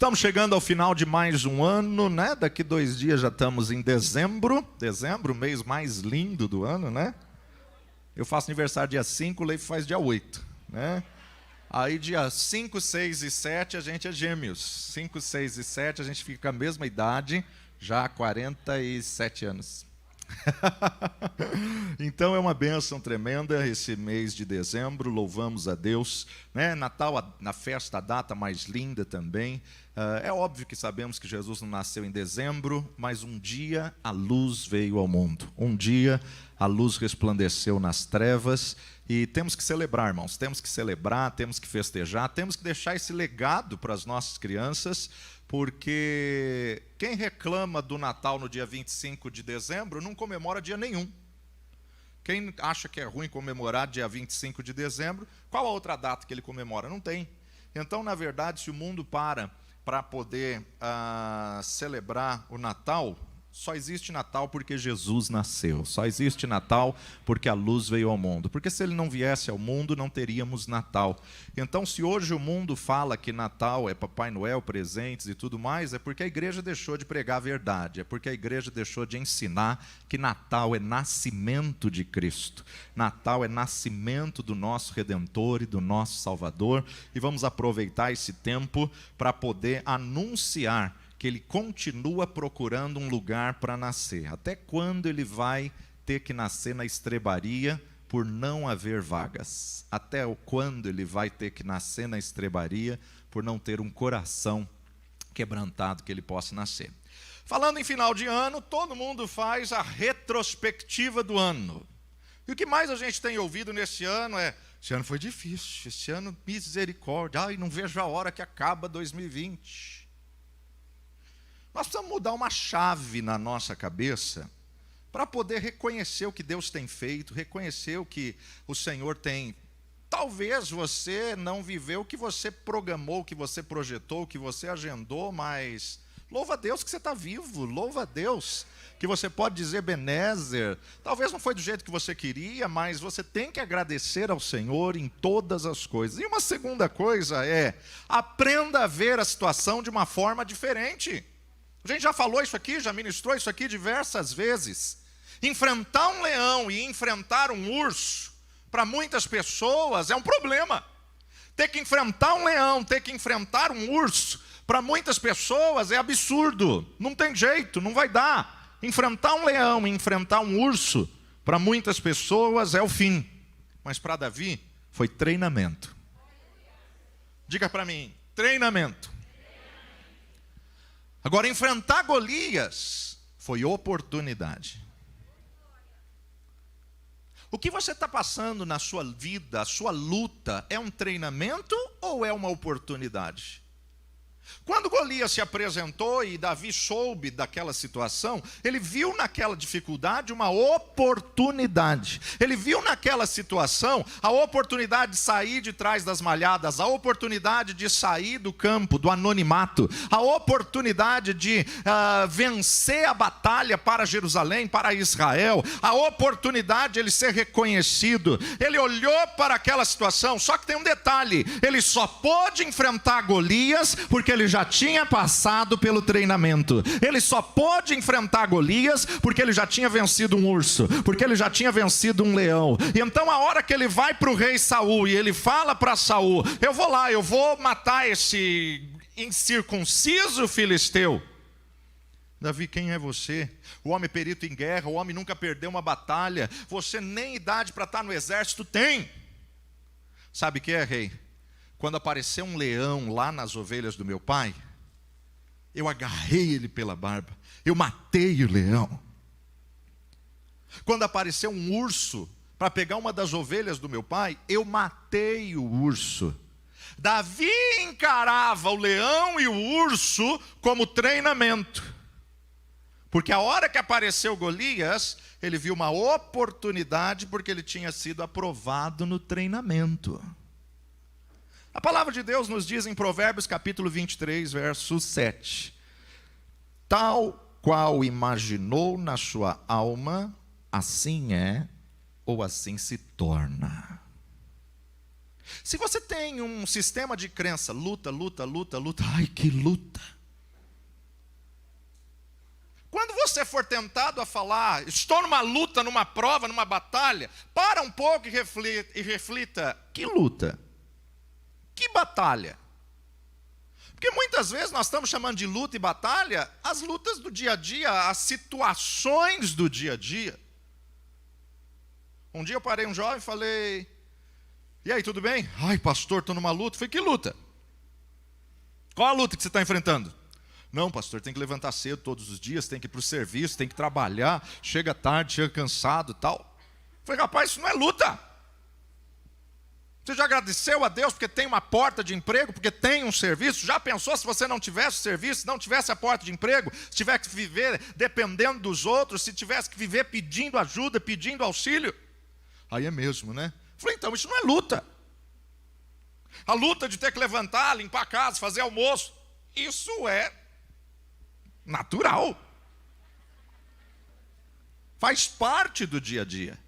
Estamos chegando ao final de mais um ano, né? Daqui 2 dias já estamos em dezembro. Dezembro, o mês mais lindo do ano, né? Eu faço aniversário dia 5, o Leif faz dia 8, né? Aí dia 5, 6 e 7 a gente é gêmeos. 5, 6 e 7 a gente fica com a mesma idade, já há 47 anos. Então é uma bênção tremenda esse mês de dezembro, louvamos a Deus, né? Natal, na festa, a data mais linda também. É óbvio que sabemos que Jesus não nasceu em dezembro, mas um dia a luz veio ao mundo, um dia a luz resplandeceu nas trevas e temos que celebrar, irmãos, temos que celebrar, temos que festejar, temos que deixar esse legado para as nossas crianças, porque quem reclama do Natal no dia 25 de dezembro não comemora dia nenhum. Quem acha que é ruim comemorar dia 25 de dezembro, qual a outra data que ele comemora? Não tem. Então, na verdade, se o mundo para poder celebrar o Natal, só existe Natal porque Jesus nasceu. Só existe Natal porque a luz veio ao mundo. Porque se ele não viesse ao mundo, não teríamos Natal. Então, se hoje o mundo fala que Natal é Papai Noel, presentes e tudo mais, é porque a igreja deixou de pregar a verdade. É porque a igreja deixou de ensinar que Natal é nascimento de Cristo. Natal é nascimento do nosso Redentor e do nosso Salvador. E vamos aproveitar esse tempo para poder anunciar que ele continua procurando um lugar para nascer. Até quando ele vai ter que nascer na estrebaria por não haver vagas? Até quando ele vai ter que nascer na estrebaria por não ter um coração quebrantado que ele possa nascer? Falando em final de ano, todo mundo faz a retrospectiva do ano. E o que mais a gente tem ouvido nesse ano é: esse ano foi difícil, esse ano misericórdia, ai, não vejo a hora que acaba 2020. Nós precisamos mudar uma chave na nossa cabeça para poder reconhecer o que Deus tem feito, reconhecer o que o Senhor tem. Talvez você não viveu o que você programou, o que você projetou, o que você agendou, mas louva a Deus que você está vivo, louva a Deus que você pode dizer Ebenezer. Talvez não foi do jeito que você queria, mas você tem que agradecer ao Senhor em todas as coisas. E uma segunda coisa é: aprenda a ver a situação de uma forma diferente. A gente já falou isso aqui, já ministrou isso aqui diversas vezes. Enfrentar um leão e enfrentar um urso, para muitas pessoas é um problema. Ter que enfrentar um leão, ter que enfrentar um urso, para muitas pessoas é absurdo. Não tem jeito, não vai dar. Enfrentar um leão e enfrentar um urso, para muitas pessoas é o fim. Mas para Davi foi treinamento. Diga para mim, treinamento. Agora, enfrentar Golias foi oportunidade. O que você está passando na sua vida, a sua luta, é um treinamento ou é uma oportunidade? Quando Golias se apresentou e Davi soube daquela situação, ele viu naquela dificuldade uma oportunidade. Ele viu naquela situação a oportunidade de sair de trás das malhadas, a oportunidade de sair do campo, do anonimato, a oportunidade de vencer a batalha para Jerusalém, para Israel, a oportunidade de ele ser reconhecido. Ele olhou para aquela situação, só que tem um detalhe: ele só pôde enfrentar Golias porque ele já tinha passado pelo treinamento. Ele só pôde enfrentar Golias porque ele já tinha vencido um urso, porque ele já tinha vencido um leão. E então, a hora que ele vai para o rei Saul e ele fala para Saul: eu vou lá, eu vou matar esse incircunciso filisteu. Davi, quem é você? O homem perito em guerra, o homem nunca perdeu uma batalha, você nem idade para estar no exército tem. Sabe o que é, rei? Quando apareceu um leão lá nas ovelhas do meu pai, eu agarrei ele pela barba, eu matei o leão. Quando apareceu um urso para pegar uma das ovelhas do meu pai, eu matei o urso. Davi encarava o leão e o urso como treinamento, porque a hora que apareceu Golias, ele viu uma oportunidade, porque ele tinha sido aprovado no treinamento. A palavra de Deus nos diz em Provérbios capítulo 23, verso 7. Tal qual imaginou na sua alma, assim é, ou assim se torna. Se você tem um sistema de crença, luta, luta, luta, luta, ai que luta. Quando você for tentado a falar, estou numa luta, numa prova, numa batalha, para um pouco e reflita, que luta? Que batalha? Porque muitas vezes nós estamos chamando de luta e batalha as lutas do dia a dia, as situações do dia a dia. Um dia eu parei um jovem e falei, e aí, tudo bem? Ai, pastor, estou numa luta. Eu falei, que luta? Qual a luta que você está enfrentando? Não, pastor, tem que levantar cedo todos os dias, tem que ir para o serviço, tem que trabalhar, chega tarde, chega cansado e tal. Eu falei, rapaz, isso não é luta. Você já agradeceu a Deus porque tem uma porta de emprego, porque tem um serviço? Já pensou se você não tivesse serviço, não tivesse a porta de emprego, se tivesse que viver dependendo dos outros, se tivesse que viver pedindo ajuda, pedindo auxílio? Aí é mesmo, né? Falei, então isso não é luta. A luta de ter que levantar, limpar a casa, fazer almoço, isso é natural. Faz parte do dia a dia.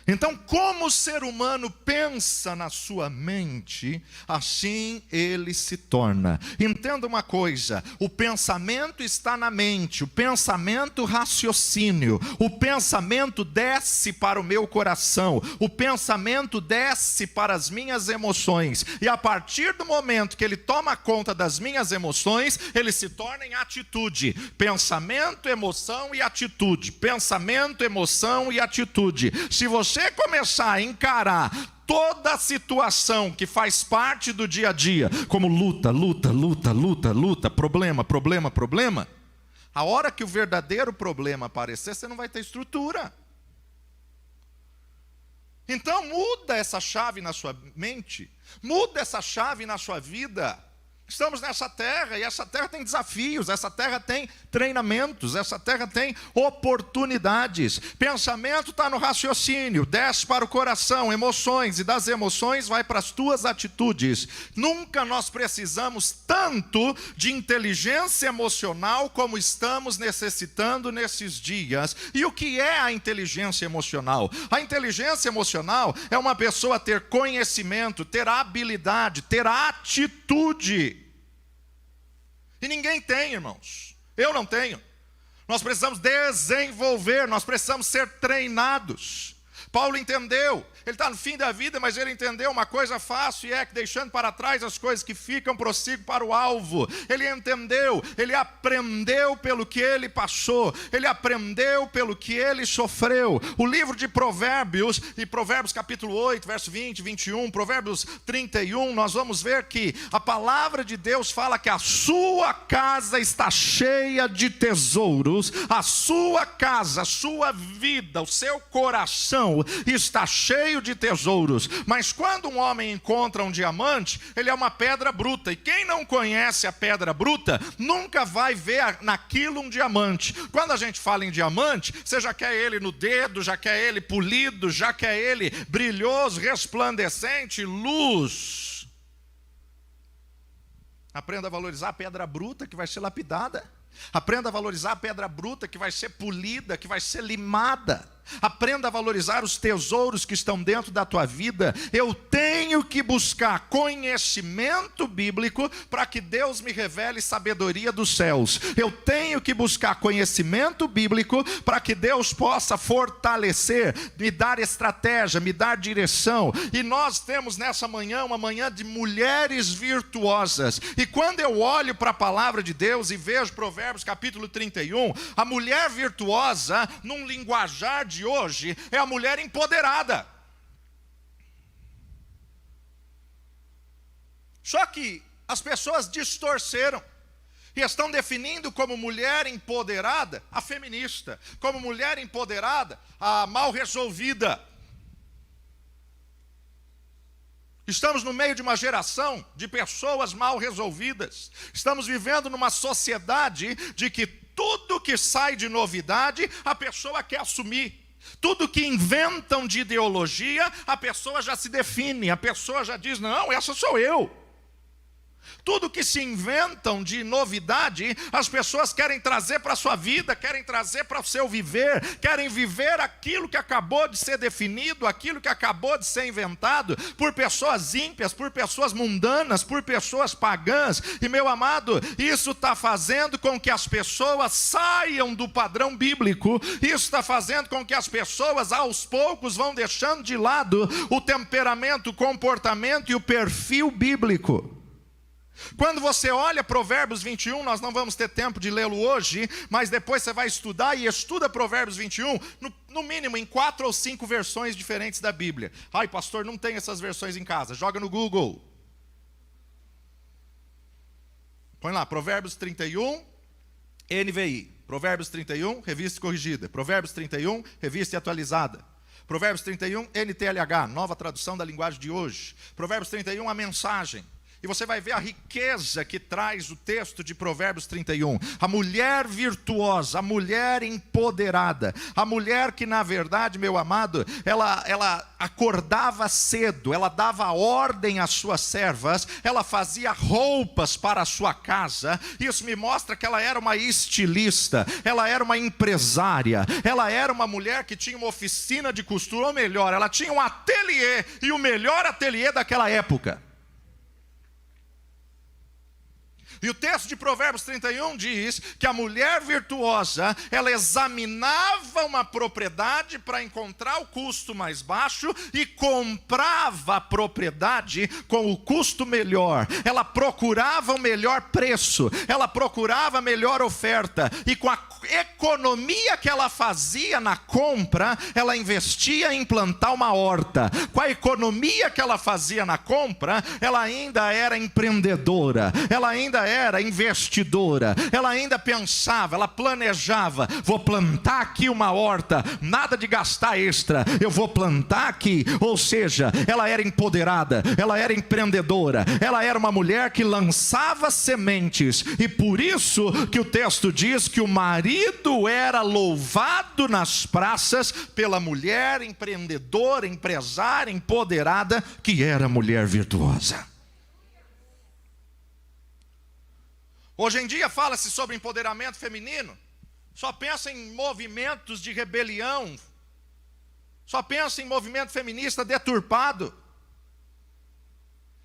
Então, como o ser humano pensa na sua mente, assim ele se torna. Entenda uma coisa, o pensamento está na mente, o pensamento raciocínio, o pensamento desce para o meu coração, o pensamento desce para as minhas emoções, e a partir do momento que ele toma conta das minhas emoções, ele se torna em atitude. Pensamento, emoção e atitude. Pensamento, emoção e atitude. Se você começar a encarar toda a situação que faz parte do dia a dia como luta, luta, luta, luta, luta, problema, problema, problema, a hora que o verdadeiro problema aparecer, você não vai ter estrutura. Então muda essa chave na sua mente, muda essa chave na sua vida. Estamos nessa terra e essa terra tem desafios, essa terra tem treinamentos, essa terra tem oportunidades. Pensamento está no raciocínio, desce para o coração, emoções, e das emoções vai para as tuas atitudes. Nunca nós precisamos tanto de inteligência emocional como estamos necessitando nesses dias. E o que é a inteligência emocional? A inteligência emocional é uma pessoa ter conhecimento, ter habilidade, ter atitude. E ninguém tem, irmãos. Eu não tenho. Nós precisamos desenvolver, nós precisamos ser treinados. Paulo entendeu, ele está no fim da vida, mas ele entendeu uma coisa fácil, e é que deixando para trás as coisas que ficam, prossigo para o alvo. Ele entendeu, ele aprendeu pelo que ele passou, ele aprendeu pelo que ele sofreu. O livro de Provérbios, e Provérbios capítulo 8, verso 20, 21, Provérbios 31, nós vamos ver que a palavra de Deus fala que a sua casa está cheia de tesouros, a sua casa, a sua vida, o seu coração está cheio de tesouros. Mas quando um homem encontra um diamante, ele é uma pedra bruta, e quem não conhece a pedra bruta nunca vai ver naquilo um diamante. Quando a gente fala em diamante, você já quer ele no dedo, já quer ele polido, já quer ele brilhoso, resplandecente, luz. Aprenda a valorizar a pedra bruta que vai ser lapidada. Aprenda a valorizar a pedra bruta que vai ser polida, que vai ser limada. Aprenda a valorizar os tesouros que estão dentro da tua vida. Eu tenho que buscar conhecimento bíblico para que Deus me revele sabedoria dos céus. Eu tenho que buscar conhecimento bíblico para que Deus possa fortalecer, me dar estratégia, me dar direção. E nós temos nessa manhã uma manhã de mulheres virtuosas. E quando eu olho para a palavra de Deus e vejo Provérbios capítulo 31, a mulher virtuosa, num linguajar de hoje, é a mulher empoderada. Só que as pessoas distorceram e estão definindo como mulher empoderada a feminista, como mulher empoderada a mal resolvida. Estamos no meio de uma geração de pessoas mal resolvidas. Estamos vivendo numa sociedade de que tudo que sai de novidade, a pessoa quer assumir. Tudo que inventam de ideologia, a pessoa já se define, a pessoa já diz, não, essa sou eu. Tudo que se inventam de novidade, as pessoas querem trazer para a sua vida, querem trazer para o seu viver, querem viver aquilo que acabou de ser definido, aquilo que acabou de ser inventado, por pessoas ímpias, por pessoas mundanas, por pessoas pagãs. E meu amado, isso está fazendo com que as pessoas saiam do padrão bíblico, isso está fazendo com que as pessoas aos poucos vão deixando de lado o temperamento, o comportamento e o perfil bíblico. Quando você olha Provérbios 21, nós não vamos ter tempo de lê-lo hoje, mas depois você vai estudar e estuda Provérbios 21, no mínimo em 4 ou 5 versões diferentes da Bíblia. Ai, pastor, não tem essas versões em casa. Joga no Google. Põe lá, Provérbios 31, NVI. Provérbios 31, revista e corrigida. Provérbios 31, revista e atualizada. Provérbios 31, NTLH, nova tradução da linguagem de hoje. Provérbios 31, a mensagem. E você vai ver a riqueza que traz o texto de Provérbios 31. A mulher virtuosa, a mulher empoderada, a mulher que na verdade, meu amado, ela acordava cedo, ela dava ordem às suas servas, ela fazia roupas para a sua casa. Isso me mostra que ela era uma estilista, ela era uma empresária, ela era uma mulher que tinha uma oficina de costura, ou melhor, ela tinha um ateliê, e o melhor ateliê daquela época. E o texto de Provérbios 31 diz que a mulher virtuosa, ela examinava uma propriedade para encontrar o custo mais baixo e comprava a propriedade com o custo melhor. Ela procurava o melhor preço, ela procurava a melhor oferta, e com a economia que ela fazia na compra, ela investia em plantar uma horta. Com a economia que ela fazia na compra, ela ainda era empreendedora, ela ainda era investidora, ela ainda pensava, ela planejava: vou plantar aqui uma horta, nada de gastar extra, eu vou plantar aqui. Ou seja, ela era empoderada, ela era empreendedora, ela era uma mulher que lançava sementes. E por isso que o texto diz que o marido era louvado nas praças pela mulher empreendedora, empresária, empoderada, que era mulher virtuosa. Hoje em dia fala-se sobre empoderamento feminino, só pensa em movimentos de rebelião, só pensa em movimento feminista deturpado.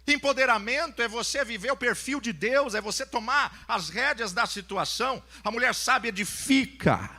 Empoderamento é você viver o perfil de Deus, é você tomar as rédeas da situação. A mulher sábia edifica.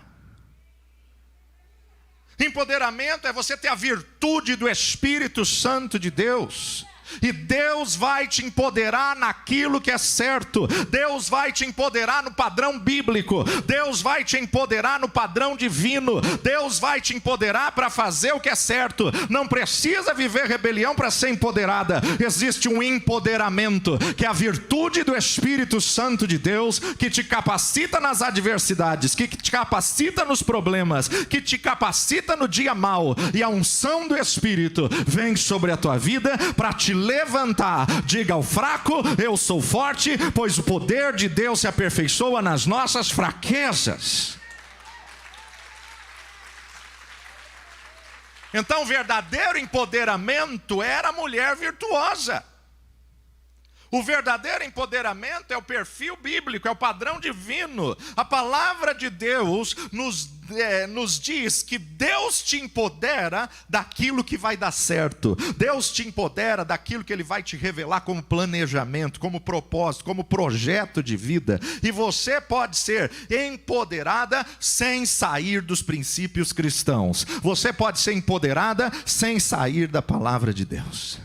Empoderamento é você ter a virtude do Espírito Santo de Deus. E Deus vai te empoderar naquilo que é certo. Deus vai te empoderar no padrão bíblico. Deus vai te empoderar no padrão divino. Deus vai te empoderar para fazer o que é certo. Não precisa viver rebelião para ser empoderada. Existe um empoderamento, que é a virtude do Espírito Santo de Deus, que te capacita nas adversidades, que te capacita nos problemas, que te capacita no dia mau. E a unção do Espírito vem sobre a tua vida para te levantar. Diga ao fraco: eu sou forte, pois o poder de Deus se aperfeiçoa nas nossas fraquezas. Então, o verdadeiro empoderamento era a mulher virtuosa. O verdadeiro empoderamento é o perfil bíblico, é o padrão divino. A palavra de Deus nos diz que Deus te empodera daquilo que vai dar certo. Deus te empodera daquilo que Ele vai te revelar como planejamento, como propósito, como projeto de vida. E você pode ser empoderada sem sair dos princípios cristãos. Você pode ser empoderada sem sair da palavra de Deus.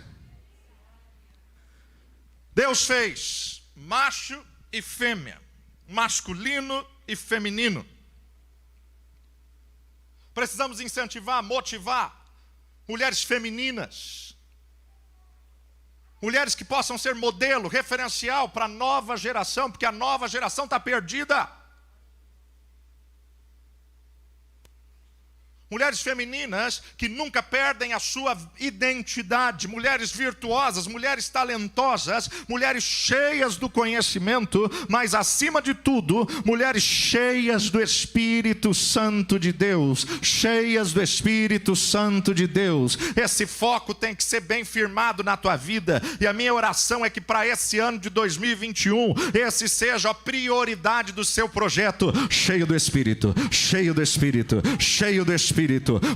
Deus fez macho e fêmea, masculino e feminino. Precisamos incentivar, motivar mulheres femininas, mulheres que possam ser modelo, referencial para a nova geração, porque a nova geração está perdida. Mulheres femininas que nunca perdem a sua identidade, mulheres virtuosas, mulheres talentosas, mulheres cheias do conhecimento, mas acima de tudo, mulheres cheias do Espírito Santo de Deus, cheias do Espírito Santo de Deus. Esse foco tem que ser bem firmado na tua vida, e a minha oração é que para esse ano de 2021, esse seja a prioridade do seu projeto, cheio do Espírito, cheio do Espírito, cheio do Espírito,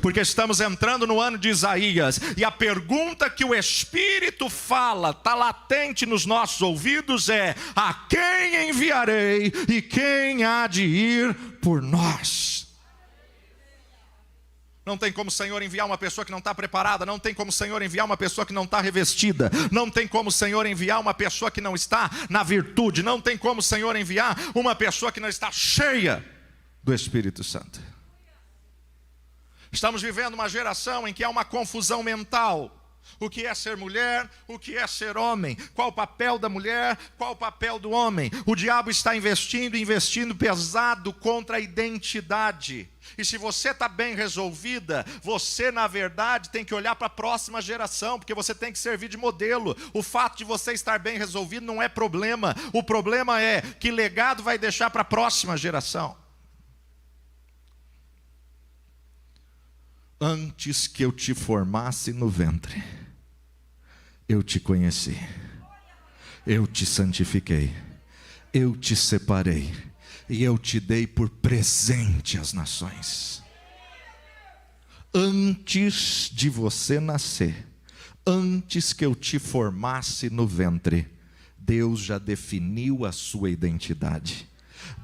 porque estamos entrando no ano de Isaías, e a pergunta que o Espírito fala, está latente nos nossos ouvidos, é: a quem enviarei e quem há de ir por nós? Não tem como o Senhor enviar uma pessoa que não está preparada, não tem como o Senhor enviar uma pessoa que não está revestida, não tem como o Senhor enviar uma pessoa que não está na virtude, não tem como o Senhor enviar uma pessoa que não está cheia do Espírito Santo. Estamos vivendo uma geração em que há uma confusão mental. O que é ser mulher, o que é ser homem, qual o papel da mulher, qual o papel do homem. O diabo está investindo pesado contra a identidade. E se você está bem resolvida, você na verdade tem que olhar para a próxima geração, porque você tem que servir de modelo. O fato de você estar bem resolvido não é problema. O problema é que legado vai deixar para a próxima geração. Antes que eu te formasse no ventre, eu te conheci, eu te santifiquei, eu te separei, e eu te dei por presente às nações. Antes de você nascer, antes que eu te formasse no ventre, Deus já definiu a sua identidade,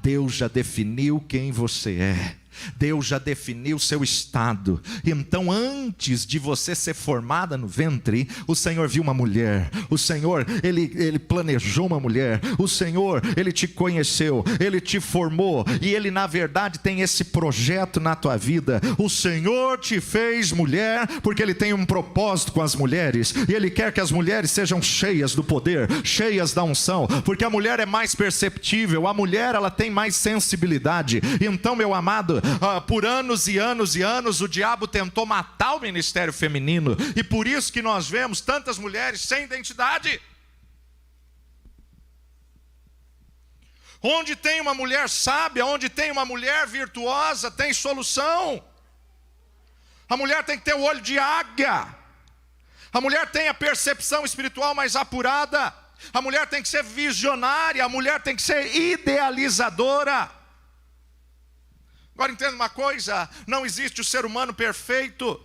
Deus já definiu quem você é, Deus já definiu o seu estado. Então antes de você ser formada no ventre, o Senhor viu uma mulher, o Senhor, Ele planejou uma mulher, o Senhor, Ele te conheceu, Ele te formou, e Ele na verdade tem esse projeto na tua vida. O Senhor te fez mulher, porque Ele tem um propósito com as mulheres, e Ele quer que as mulheres sejam cheias do poder, cheias da unção, porque a mulher é mais perceptível, a mulher ela tem mais sensibilidade. Então meu amado, por anos e anos e anos o diabo tentou matar o ministério feminino, e por isso que nós vemos tantas mulheres sem identidade. Onde tem uma mulher sábia, onde tem uma mulher virtuosa, tem solução. A mulher tem que ter o olho de águia, a mulher tem a percepção espiritual mais apurada, a mulher tem que ser visionária, a mulher tem que ser idealizadora. Agora entenda uma coisa, não existe o ser humano perfeito.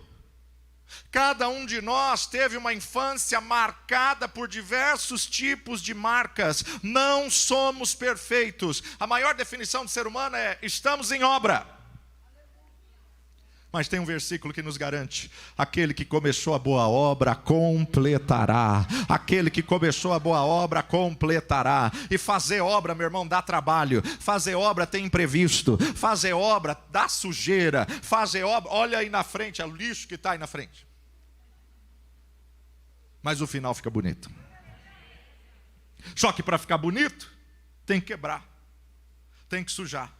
Cada um de nós teve uma infância marcada por diversos tipos de marcas. Não somos perfeitos. A maior definição de ser humano é: estamos em obra. Mas tem um versículo que nos garante: aquele que começou a boa obra completará. Aquele que começou a boa obra completará. E fazer obra, meu irmão, dá trabalho. Fazer obra tem imprevisto. Fazer obra dá sujeira. Fazer obra, olha aí na frente, é o lixo que está aí na frente. Mas o final fica bonito. Só que para ficar bonito, tem que quebrar, tem que sujar,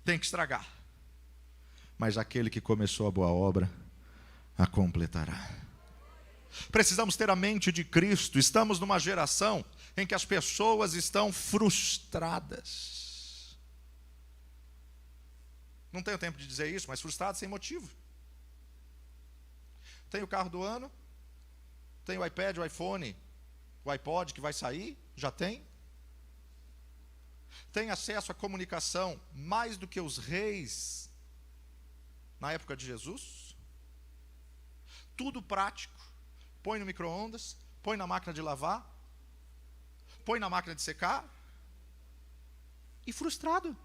tem que estragar. Mas aquele que começou a boa obra, a completará. Precisamos ter a mente de Cristo. Estamos numa geração em que as pessoas estão frustradas. Não tenho tempo de dizer isso, mas frustradas sem motivo. Tem o carro do ano, tem o iPad, o iPhone, o iPod que vai sair, já tem. Tem acesso à comunicação mais do que os reis na época de Jesus. Tudo prático. Põe no micro-ondas, põe na máquina de lavar, põe na máquina de secar. E frustrado.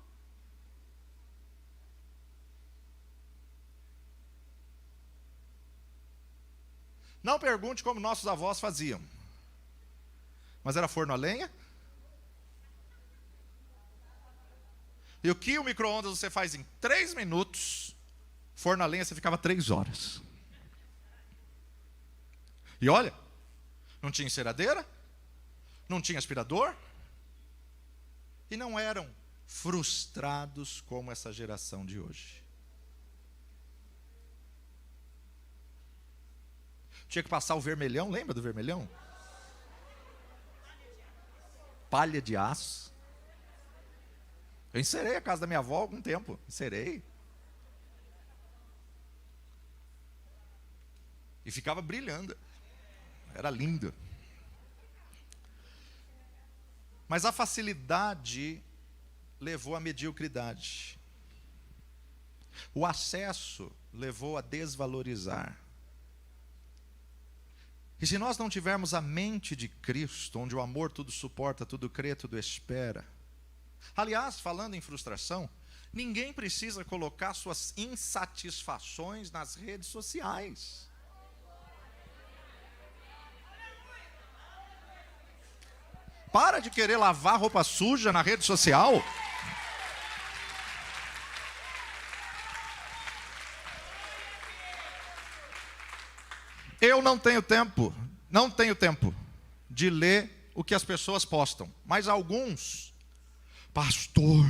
Não pergunte como nossos avós faziam. Mas era forno a lenha. E o que o micro-ondas você faz em 3 minutos, forno a lenha você ficava 3 horas. E olha, não tinha enceradeira, não tinha aspirador, e não eram frustrados como essa geração de hoje. Tinha que passar o vermelhão, lembra do vermelhão? Palha de aço. Eu encerei a casa da minha avó há algum tempo. Encerei. E ficava brilhando. Era lindo. Mas a facilidade levou à mediocridade. O acesso levou a desvalorizar. E se nós não tivermos a mente de Cristo, onde o amor tudo suporta, tudo crê, tudo espera. Aliás, falando em frustração, ninguém precisa colocar suas insatisfações nas redes sociais. Para de querer lavar roupa suja na rede social. Eu não tenho tempo de ler o que as pessoas postam. Mas alguns, pastor,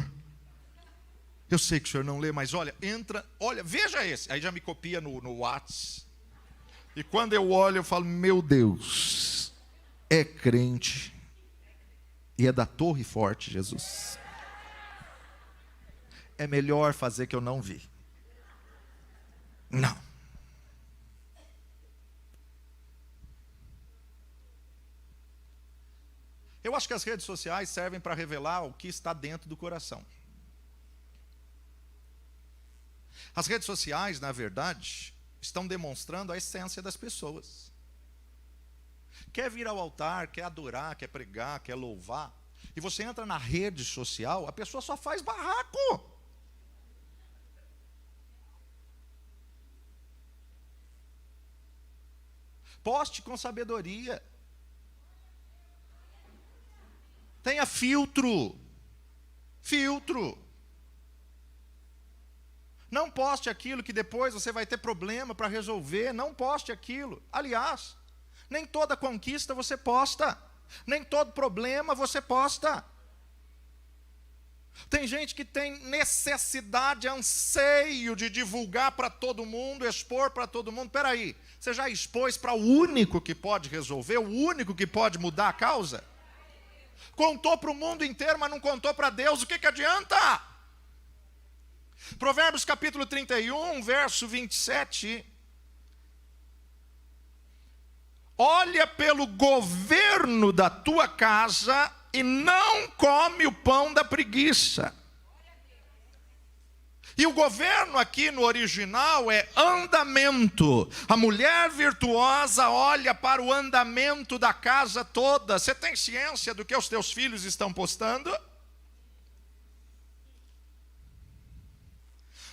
eu sei que o senhor não lê, mas olha, veja esse. Aí já me copia no WhatsApp. E quando eu olho, eu falo, meu Deus, é crente. E é da Torre Forte, Jesus. É melhor fazer que eu não vi. Não. Eu acho que as redes sociais servem para revelar o que está dentro do coração. As redes sociais, na verdade, estão demonstrando a essência das pessoas. Quer vir ao altar, quer adorar, quer pregar, quer louvar, e você entra na rede social, a pessoa só faz barraco. Poste com sabedoria. Tenha filtro. Filtro. Não poste aquilo que depois você vai ter problema para resolver. Não poste aquilo. Aliás, nem toda conquista você posta. Nem todo problema você posta. Tem gente que tem necessidade, anseio de divulgar para todo mundo, expor para todo mundo. Espera aí, você já expôs para o único que pode resolver, o único que pode mudar a causa? Contou para o mundo inteiro, mas não contou para Deus, o que adianta? Provérbios capítulo 31, verso 27. Olha pelo governo da tua casa e não come o pão da preguiça. E o governo aqui no original é andamento. A mulher virtuosa olha para o andamento da casa toda. Você tem ciência do que os teus filhos estão postando?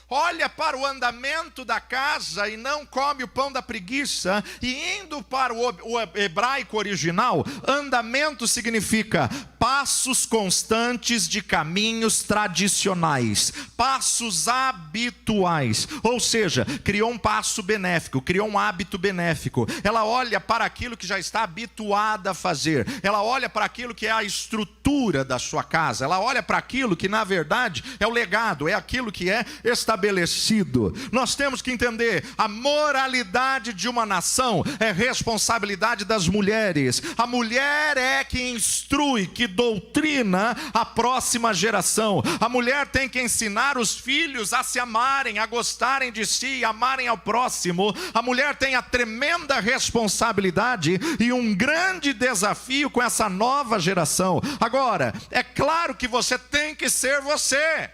Olha para o andamento da casa e não come o pão da preguiça. E indo para o hebraico original, andamento significa passos constantes de caminhos tradicionais, passos habituais. Ou seja, criou um passo benéfico, criou um hábito benéfico. Ela olha para aquilo que já está habituada a fazer. Ela olha para aquilo que é a estrutura da sua casa. Ela olha para aquilo que na verdade é o legado, é aquilo que é estabelecido. Nós temos que entender, a moralidade de uma nação é responsabilidade das mulheres. A mulher é que instrui, que doutrina a próxima geração. A mulher tem que ensinar os filhos a se amarem, a gostarem de si, amarem ao próximo. A mulher tem a tremenda responsabilidade e um grande desafio com essa nova geração. Agora, é claro que você tem que ser você.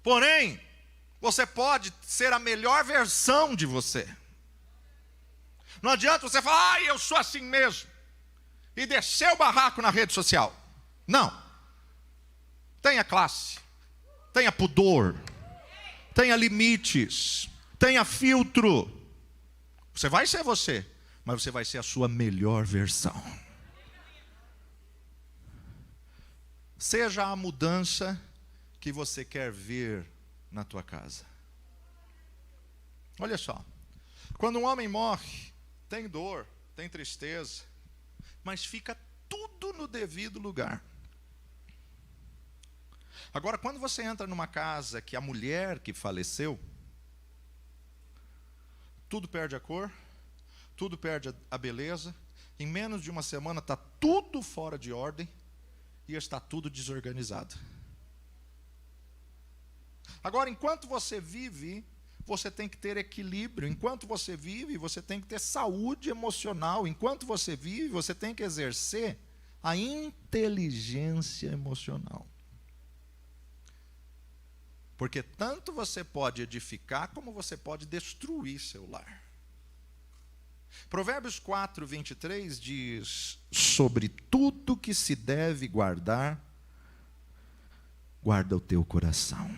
Porém, você pode ser a melhor versão de você. Não adianta você falar, eu sou assim mesmo, e descer o barraco na rede social. Não. Tenha classe, tenha pudor, tenha limites, tenha filtro. Você vai ser você, mas você vai ser a sua melhor versão. Seja a mudança que você quer ver na tua casa. Olha só, quando um homem morre, tem dor, tem tristeza, mas fica tudo no devido lugar. Agora, quando você entra numa casa que a mulher que faleceu, tudo perde a cor, tudo perde a beleza, em menos de uma semana está tudo fora de ordem e está tudo desorganizado. Agora, enquanto você vive, você tem que ter equilíbrio. Enquanto você vive, você tem que ter saúde emocional. Enquanto você vive, você tem que exercer a inteligência emocional. Porque tanto você pode edificar, como você pode destruir seu lar. Provérbios 4, 23 diz: sobre tudo que se deve guardar, guarda o teu coração,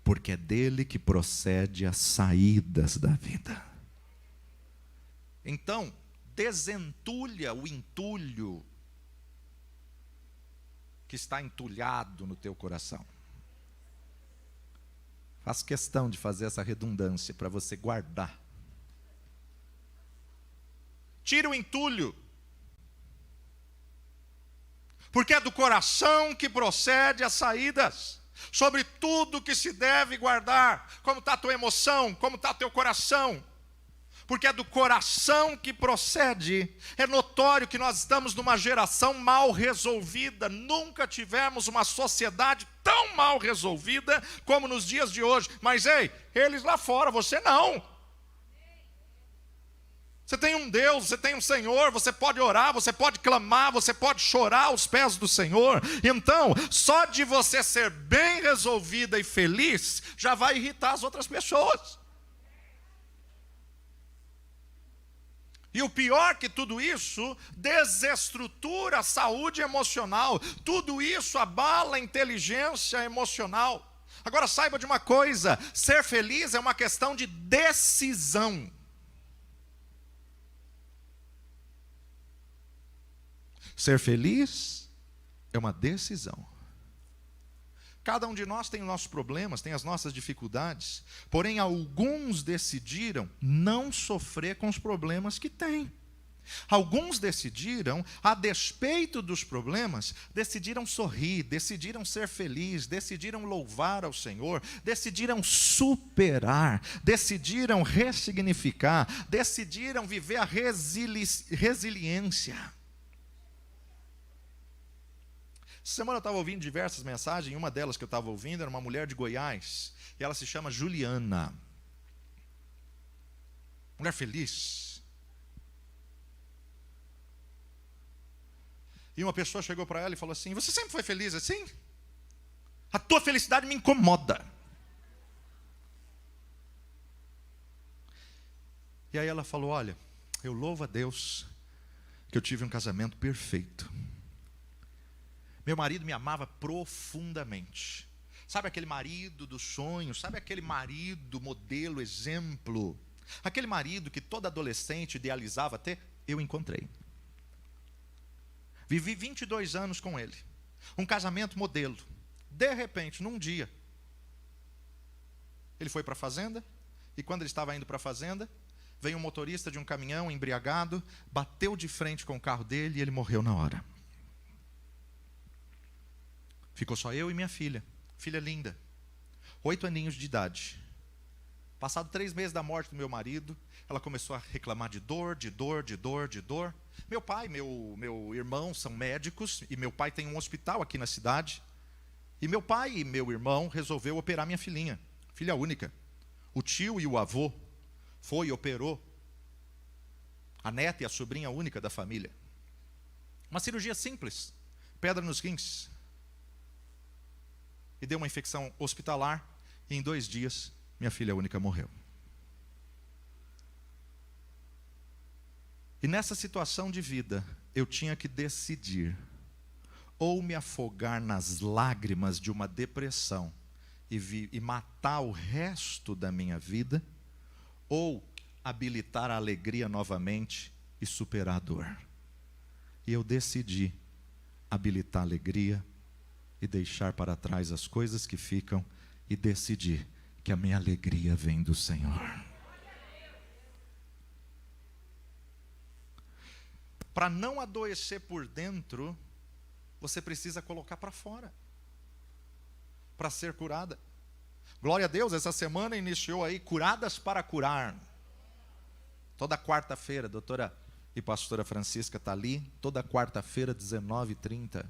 porque é dele que procede as saídas da vida. Então, desentulha o entulho que está entulhado no teu coração. Faço questão de fazer essa redundância para você guardar. Tira o entulho. Porque é do coração que procede as saídas. Sobre tudo que se deve guardar. Como está a tua emoção? Como está o teu coração? Porque é do coração que procede. É notório que nós estamos numa geração mal resolvida. Nunca tivemos uma sociedade tão mal resolvida como nos dias de hoje. Mas ei, eles lá fora, você não. Você tem um Deus, você tem um Senhor, você pode orar, você pode clamar, você pode chorar aos pés do Senhor. Então, só de você ser bem resolvida e feliz, já vai irritar as outras pessoas. E o pior que tudo isso, desestrutura a saúde emocional. Tudo isso abala a inteligência emocional. Agora saiba de uma coisa, ser feliz é uma questão de decisão. Ser feliz é uma decisão. Cada um de nós tem os nossos problemas, tem as nossas dificuldades, porém alguns decidiram não sofrer com os problemas que têm. Alguns decidiram, a despeito dos problemas, decidiram sorrir, decidiram ser felizes, decidiram louvar ao Senhor, decidiram superar, decidiram ressignificar, decidiram viver a resiliência. Essa semana eu estava ouvindo diversas mensagens, e uma delas que eu estava ouvindo era uma mulher de Goiás, e ela se chama Juliana. Mulher feliz. E uma pessoa chegou para ela e falou assim: você sempre foi feliz assim? A tua felicidade me incomoda. E aí ela falou: olha, eu louvo a Deus que eu tive um casamento perfeito. Meu marido me amava profundamente. Sabe aquele marido dos sonhos? Sabe aquele marido modelo, exemplo? Aquele marido que toda adolescente idealizava ter? Eu encontrei. Vivi 22 anos com ele. Um casamento modelo. De repente, num dia, ele foi para a fazenda. E quando ele estava indo para a fazenda, veio um motorista de um caminhão embriagado, bateu de frente com o carro dele e ele morreu na hora. Ficou só eu e minha filha, filha linda, 8 aninhos de idade. Passado 3 meses da morte do meu marido, ela começou a reclamar de dor, de dor, de dor, de dor. Meu pai e meu irmão são médicos, e meu pai tem um hospital aqui na cidade. E meu pai e meu irmão resolveu operar minha filhinha, filha única. O tio e o avô foi e operou a neta e a sobrinha única da família. Uma cirurgia simples, pedra nos rins. E deu uma infecção hospitalar, e em 2 dias, minha filha única morreu. E nessa situação de vida, eu tinha que decidir, ou me afogar nas lágrimas de uma depressão, e matar o resto da minha vida, ou habilitar a alegria novamente, e superar a dor. E eu decidi habilitar a alegria, e deixar para trás as coisas que ficam, e decidir que a minha alegria vem do Senhor. Para não adoecer por dentro, você precisa colocar para fora, para ser curada. Glória a Deus, essa semana iniciou aí Curadas para Curar. Toda quarta-feira, a doutora e pastora Francisca está ali, toda quarta-feira, 19h30.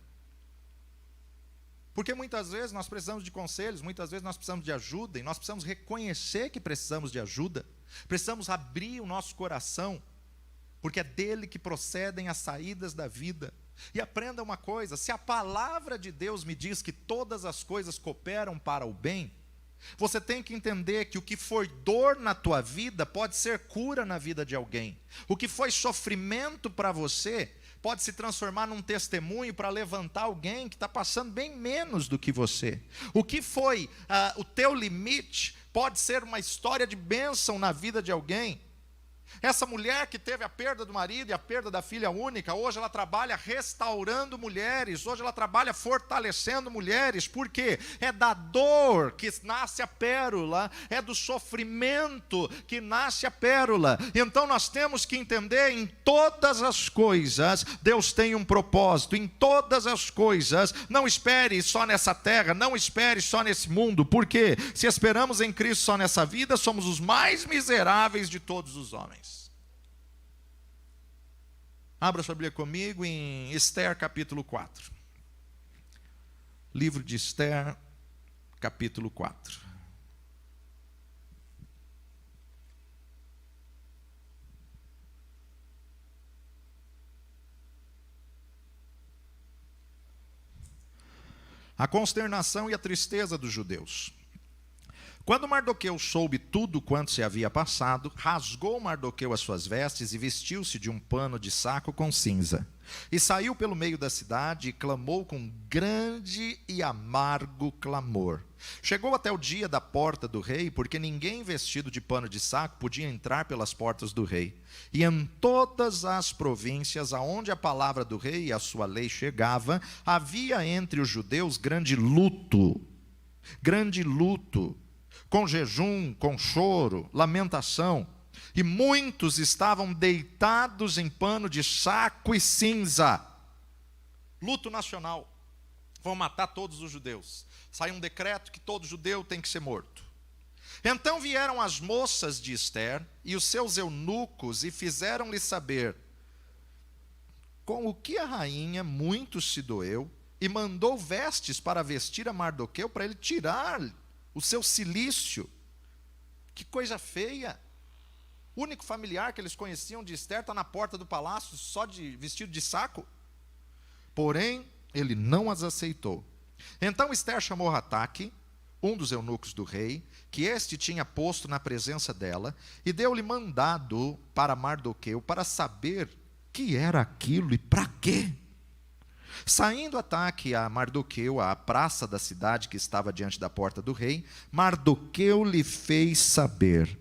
Porque muitas vezes nós precisamos de conselhos, muitas vezes nós precisamos de ajuda, e nós precisamos reconhecer que precisamos de ajuda, precisamos abrir o nosso coração, porque é dele que procedem as saídas da vida. E aprenda uma coisa: se a palavra de Deus me diz que todas as coisas cooperam para o bem, você tem que entender que o que foi dor na tua vida pode ser cura na vida de alguém. O que foi sofrimento para você pode se transformar num testemunho para levantar alguém que está passando bem menos do que você. O que foi o teu limite pode ser uma história de bênção na vida de alguém. Essa mulher que teve a perda do marido e a perda da filha única, hoje ela trabalha restaurando mulheres, hoje ela trabalha fortalecendo mulheres. Por quê? É da dor que nasce a pérola, é do sofrimento que nasce a pérola. Então nós temos que entender: em todas as coisas Deus tem um propósito, em todas as coisas. Não espere só nessa terra, não espere só nesse mundo, porque se esperamos em Cristo só nessa vida, somos os mais miseráveis de todos os homens. Abra sua Bíblia comigo em Esther capítulo 4. Livro de Esther, capítulo 4. A consternação e a tristeza dos judeus. Quando Mardoqueu soube tudo quanto se havia passado, rasgou Mardoqueu as suas vestes e vestiu-se de um pano de saco com cinza. E saiu pelo meio da cidade e clamou com grande e amargo clamor. Chegou até o dia da porta do rei, porque ninguém vestido de pano de saco podia entrar pelas portas do rei. E em todas as províncias aonde a palavra do rei e a sua lei chegava, havia entre os judeus grande luto, com jejum, com choro, lamentação, e muitos estavam deitados em pano de saco e cinza. Luto nacional. Vão matar todos os judeus. Sai um decreto que todo judeu tem que ser morto. Então vieram as moças de Esther e os seus eunucos e fizeram-lhe saber com o que a rainha muito se doeu, e mandou vestes para vestir a Mardoqueu, para ele tirar o seu cilício. Que coisa feia. O único familiar que eles conheciam de Esther está na porta do palácio, só de vestido de saco. Porém, ele não as aceitou. Então Esther chamou Ataque, um dos eunucos do rei, que este tinha posto na presença dela, e deu-lhe mandado para Mardoqueu, para saber que era aquilo e para quê. Saindo Ataque a Mardoqueu à praça da cidade que estava diante da porta do rei, Mardoqueu lhe fez saber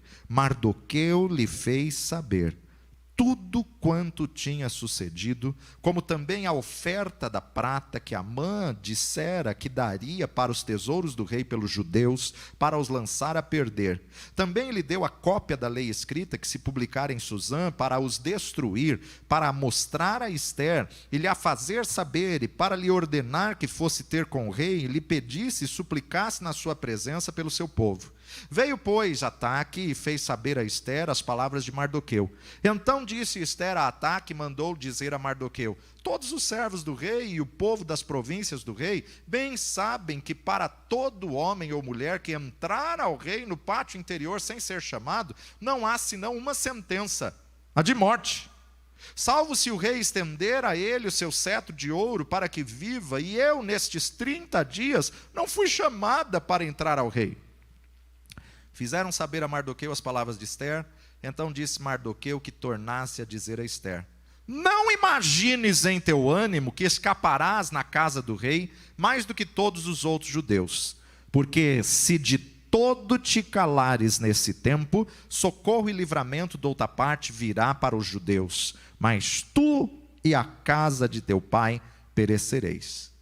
tudo quanto tinha sucedido, como também a oferta da prata que Amã dissera que daria para os tesouros do rei pelos judeus, para os lançar a perder. Também lhe deu a cópia da lei escrita que se publicara em Susã, para os destruir, para a mostrar a Esther, e lhe a fazer saber, e para lhe ordenar que fosse ter com o rei, e lhe pedisse e suplicasse na sua presença pelo seu povo. Veio, pois, Ataque e fez saber a Esther as palavras de Mardoqueu. Então disse Esther a Ataque, mandou dizer a Mardoqueu: todos os servos do rei e o povo das províncias do rei bem sabem que para todo homem ou mulher que entrar ao rei no pátio interior sem ser chamado, não há senão uma sentença, a de morte. Salvo se o rei estender a ele o seu cetro de ouro para que viva, e eu nestes 30 dias não fui chamada para entrar ao rei. Fizeram saber a Mardoqueu as palavras de Esther. Então disse Mardoqueu que tornasse a dizer a Esther: não imagines em teu ânimo que escaparás na casa do rei mais do que todos os outros judeus, porque se de todo te calares nesse tempo, socorro e livramento de outra parte virá para os judeus, mas tu e a casa de teu pai perecereis.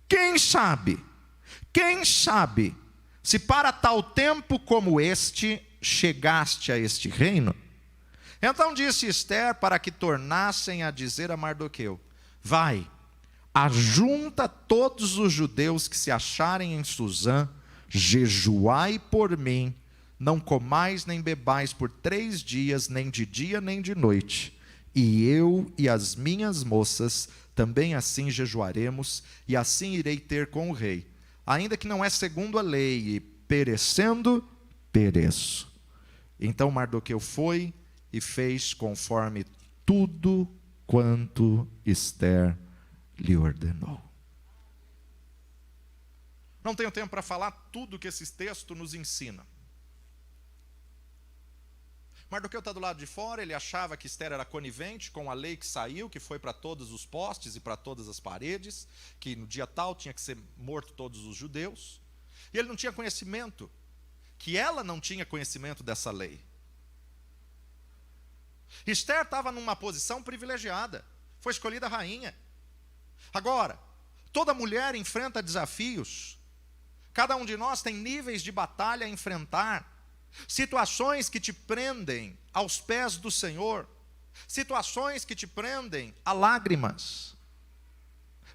Quem sabe, se para tal tempo como este chegaste a este reino? Então disse Esther para que tornassem a dizer a Mardoqueu: vai, ajunta todos os judeus que se acharem em Susã, jejuai por mim não comais nem bebais por 3 dias, nem de dia nem de noite. E eu e as minhas moças também assim jejuaremos, e assim irei ter com o rei, ainda que não é segundo a lei, e perecendo, pereço. Então Mardoqueu foi e fez conforme tudo quanto Ester lhe ordenou. Não tenho tempo para falar tudo que esse texto nos ensina. Mardoqueu está do lado de fora, ele achava que Ester era conivente com a lei que saiu, que foi para todos os postes e para todas as paredes, que no dia tal tinha que ser morto todos os judeus. E ele não tinha conhecimento, que ela não tinha conhecimento dessa lei. Ester estava numa posição privilegiada, foi escolhida rainha. Agora, toda mulher enfrenta desafios, cada um de nós tem níveis de batalha a enfrentar, situações que te prendem aos pés do Senhor, situações que te prendem a lágrimas.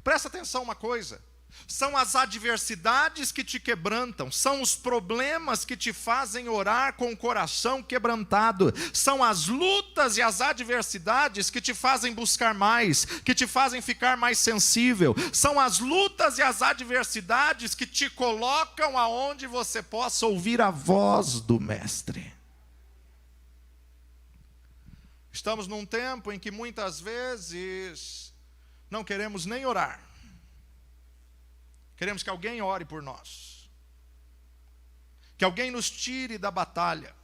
Presta atenção uma coisa, são as adversidades que te quebrantam, são os problemas que te fazem orar com o coração quebrantado, são as lutas e as adversidades que te fazem buscar mais, que te fazem ficar mais sensível, são as lutas e as adversidades que te colocam aonde você possa ouvir a voz do Mestre. Estamos num tempo em que muitas vezes não queremos nem orar. Queremos que alguém ore por nós, que alguém nos tire da batalha.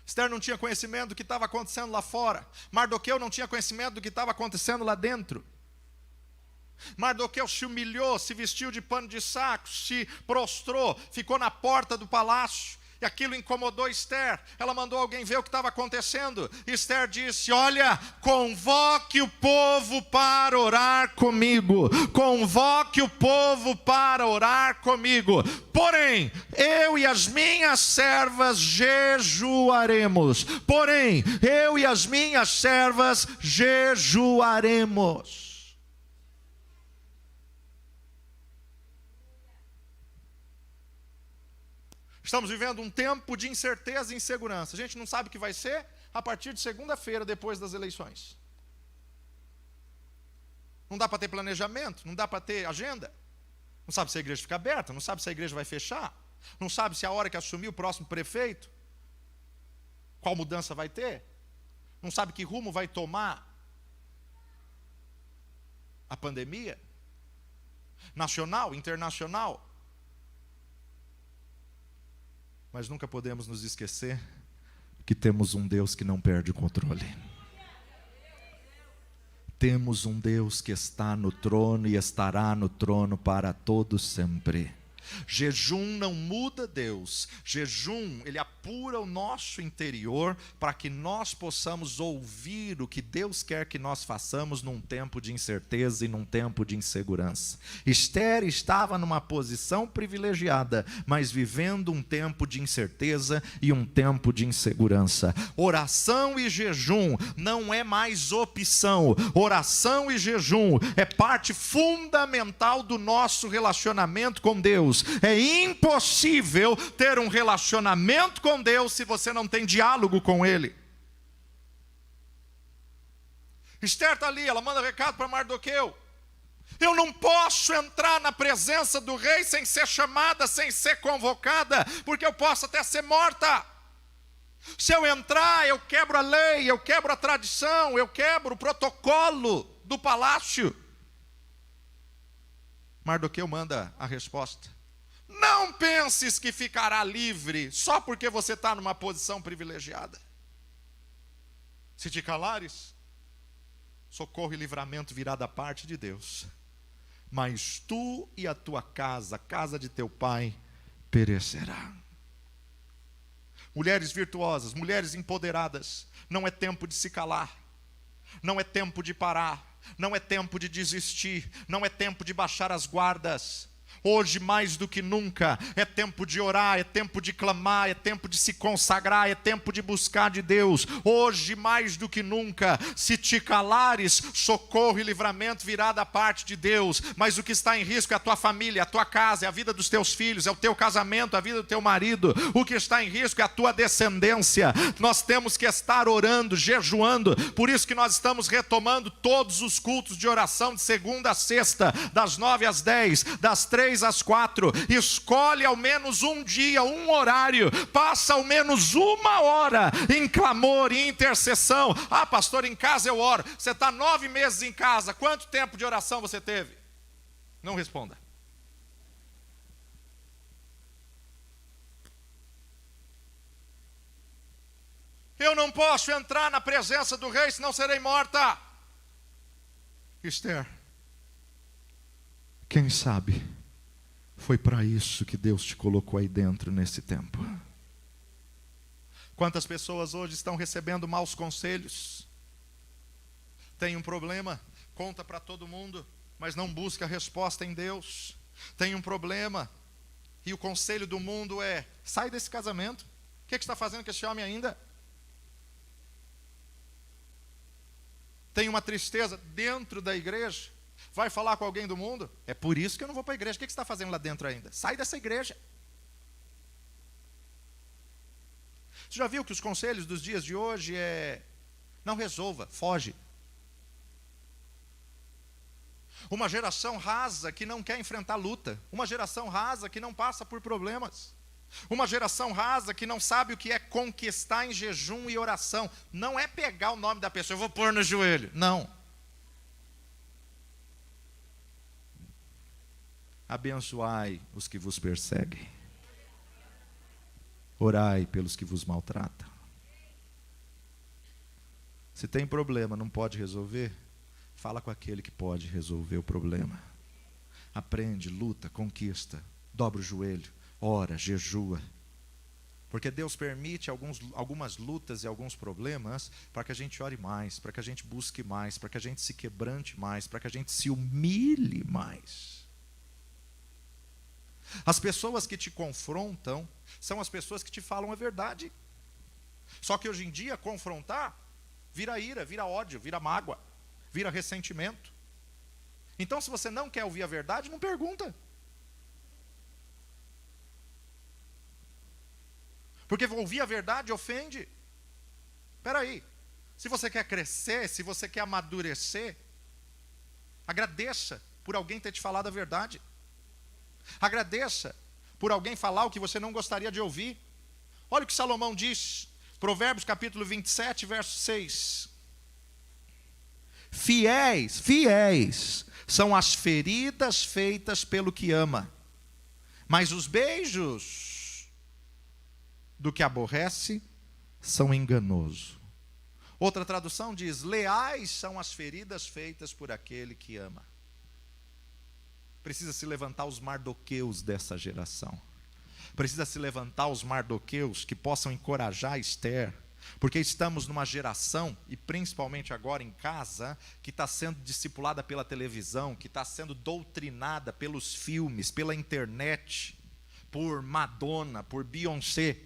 Ester não tinha conhecimento do que estava acontecendo lá fora. Mardoqueu não tinha conhecimento do que estava acontecendo lá dentro. Mardoqueu se humilhou, se vestiu de pano de saco, se prostrou, ficou na porta do palácio. E aquilo incomodou Ester. Ela mandou alguém ver o que estava acontecendo. Ester disse: olha, convoque o povo para orar comigo. Convoque o povo para orar comigo. Porém, eu e as minhas servas jejuaremos. Porém, eu e as minhas servas jejuaremos. Estamos vivendo um tempo de incerteza e insegurança. A gente não sabe o que vai ser a partir de segunda-feira, depois das eleições. Não dá para ter planejamento, não dá para ter agenda. Não sabe se a igreja fica aberta, não sabe se a igreja vai fechar. Não sabe se a hora que assumir o próximo prefeito, qual mudança vai ter. Não sabe que rumo vai tomar a pandemia, nacional, internacional. Mas nunca podemos nos esquecer que temos um Deus que não perde o controle. Temos um Deus que está no trono e estará no trono para todo sempre. Jejum não muda Deus. Jejum, ele apura o nosso interior para que nós possamos ouvir o que Deus quer que nós façamos num tempo de incerteza e num tempo de insegurança. Ester estava numa posição privilegiada, mas vivendo um tempo de incerteza e um tempo de insegurança. Oração e jejum não é mais opção. Oração e jejum é parte fundamental do nosso relacionamento com Deus. É impossível ter um relacionamento com Deus se você não tem diálogo com Ele. Ester está ali, ela manda recado para Mardoqueu. Eu não posso entrar na presença do rei sem ser chamada, sem ser convocada, porque eu posso até ser morta. Se eu entrar, eu quebro a lei, eu quebro a tradição, eu quebro o protocolo do palácio. Mardoqueu manda a resposta: não penses que ficará livre só porque você está numa posição privilegiada. Se te calares, socorro e livramento virá da parte de Deus. Mas tu e a tua casa, a casa de teu pai, perecerá. Mulheres virtuosas, mulheres empoderadas, não é tempo de se calar, não é tempo de parar, não é tempo de desistir, não é tempo de baixar as guardas. Hoje, mais do que nunca, é tempo de orar, é tempo de clamar, é tempo de se consagrar, é tempo de buscar de Deus. Hoje, mais do que nunca, se te calares, socorro e livramento virá da parte de Deus. Mas o que está em risco é a tua família, a tua casa, é a vida dos teus filhos, é o teu casamento, a vida do teu marido. O que está em risco é a tua descendência. Nós temos que estar orando, jejuando. Por isso que nós estamos retomando todos os cultos de oração de segunda a sexta, das 9 às 10, das 3 às 4, escolhe ao menos um dia, um horário, passa ao menos 1 hora em clamor e intercessão. Ah, pastor, em casa eu oro. Você está 9 meses em casa, quanto tempo de oração você teve? Não responda. Eu não posso entrar na presença do rei, senão serei morta. Esther, quem sabe foi para isso que Deus te colocou aí dentro nesse tempo. Quantas pessoas hoje estão recebendo maus conselhos? Tem um problema, conta para todo mundo, mas não busca resposta em Deus. Tem um problema, e o conselho do mundo é: sai desse casamento. O que está fazendo com esse homem ainda? Tem uma tristeza dentro da igreja. Vai falar com alguém do mundo? É por isso que eu não vou para a igreja. O que você está fazendo lá dentro ainda? Sai dessa igreja. Você já viu que os conselhos dos dias de hoje é: não resolva, foge. Uma geração rasa que não quer enfrentar luta. Uma geração rasa que não passa por problemas. Uma geração rasa que não sabe o que é conquistar em jejum e oração. Não é pegar o nome da pessoa, eu vou pôr no joelho. Não. Abençoai os que vos perseguem. Orai pelos que vos maltratam. Se tem problema, não pode resolver, fala com aquele que pode resolver o problema. Aprende, luta, conquista, dobra o joelho, ora, jejua. Porque Deus permite algumas lutas e alguns problemas para que a gente ore mais, para que a gente busque mais, para que a gente se quebrante mais, para que a gente se humilhe mais. As pessoas que te confrontam são as pessoas que te falam a verdade. Só que hoje em dia, confrontar vira ira, vira ódio, vira mágoa, vira ressentimento. Então, se você não quer ouvir a verdade, não pergunta. Porque ouvir a verdade ofende. Espera aí, se você quer crescer, se você quer amadurecer, agradeça por alguém ter te falado a verdade. Agradeça por alguém falar o que você não gostaria de ouvir. Olha o que Salomão diz, Provérbios capítulo 27, verso 6. Fiéis são as feridas feitas pelo que ama, mas os beijos do que aborrece são enganosos. Outra tradução diz: leais são as feridas feitas por aquele que ama. Precisa se levantar os Mardoqueus dessa geração. Precisa se levantar os Mardoqueus que possam encorajar Esther. Porque estamos numa geração, e principalmente agora em casa, que está sendo discipulada pela televisão, que está sendo doutrinada pelos filmes, pela internet, por Madonna, por Beyoncé.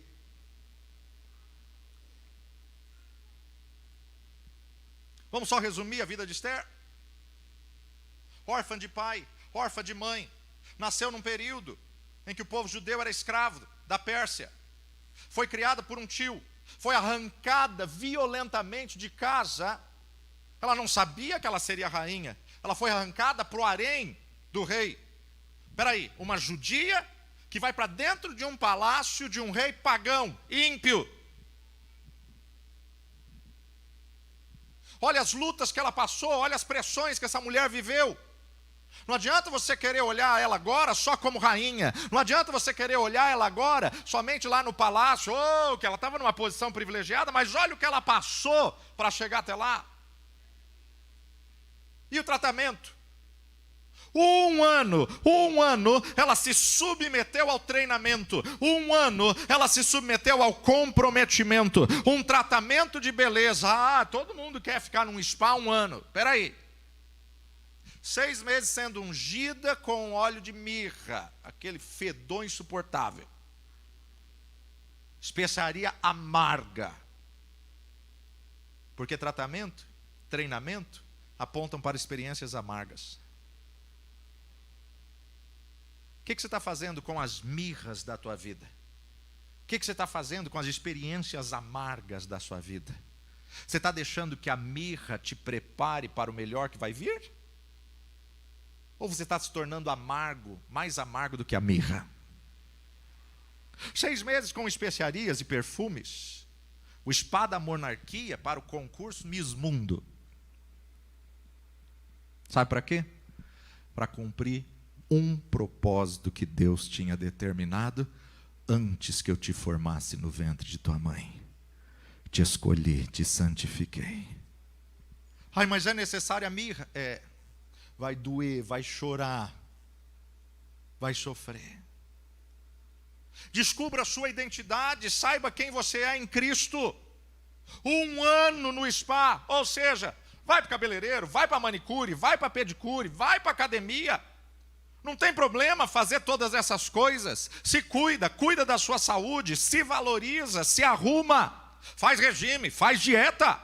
Vamos só resumir a vida de Esther? Órfã de pai, órfã de mãe, nasceu num período em que o povo judeu era escravo da Pérsia, foi criada por um tio, foi arrancada violentamente de casa. Ela não sabia que ela seria rainha, ela foi arrancada para o harém do rei. Espera aí, uma judia que vai para dentro de um palácio de um rei pagão, ímpio. Olha as lutas que ela passou, olha as pressões que essa mulher viveu. Não adianta você querer olhar ela agora só como rainha. Não adianta você querer olhar ela agora somente lá no palácio. Oh, que ela estava numa posição privilegiada, mas olha o que ela passou para chegar até lá. E o tratamento? Um ano, ela se submeteu ao treinamento. Um ano, ela se submeteu ao comprometimento. Um tratamento de beleza. Ah, todo mundo quer ficar num spa 1 ano. Espera aí. 6 meses sendo ungida com óleo de mirra, aquele fedor insuportável. Especiaria amarga. Porque tratamento, treinamento, apontam para experiências amargas. O que você está fazendo com as mirras da tua vida? O que você está fazendo com as experiências amargas da sua vida? Você está deixando que a mirra te prepare para o melhor que vai vir? Ou você está se tornando amargo, mais amargo do que a mirra? 6 meses com especiarias e perfumes. O spa da monarquia para o concurso Miss Mundo. Sabe para quê? Para cumprir um propósito que Deus tinha determinado antes que eu te formasse no ventre de tua mãe. Te escolhi, te santifiquei. Ai, mas é necessária a mirra? É. Vai doer, vai chorar, vai sofrer. Descubra a sua identidade, saiba quem você é em Cristo. 1 ano no spa, ou seja, vai para o cabeleireiro, vai para a manicure, vai para a pedicure, vai para a academia. Não tem problema fazer todas essas coisas. Se cuida, cuida da sua saúde, se valoriza, se arruma, faz regime, faz dieta.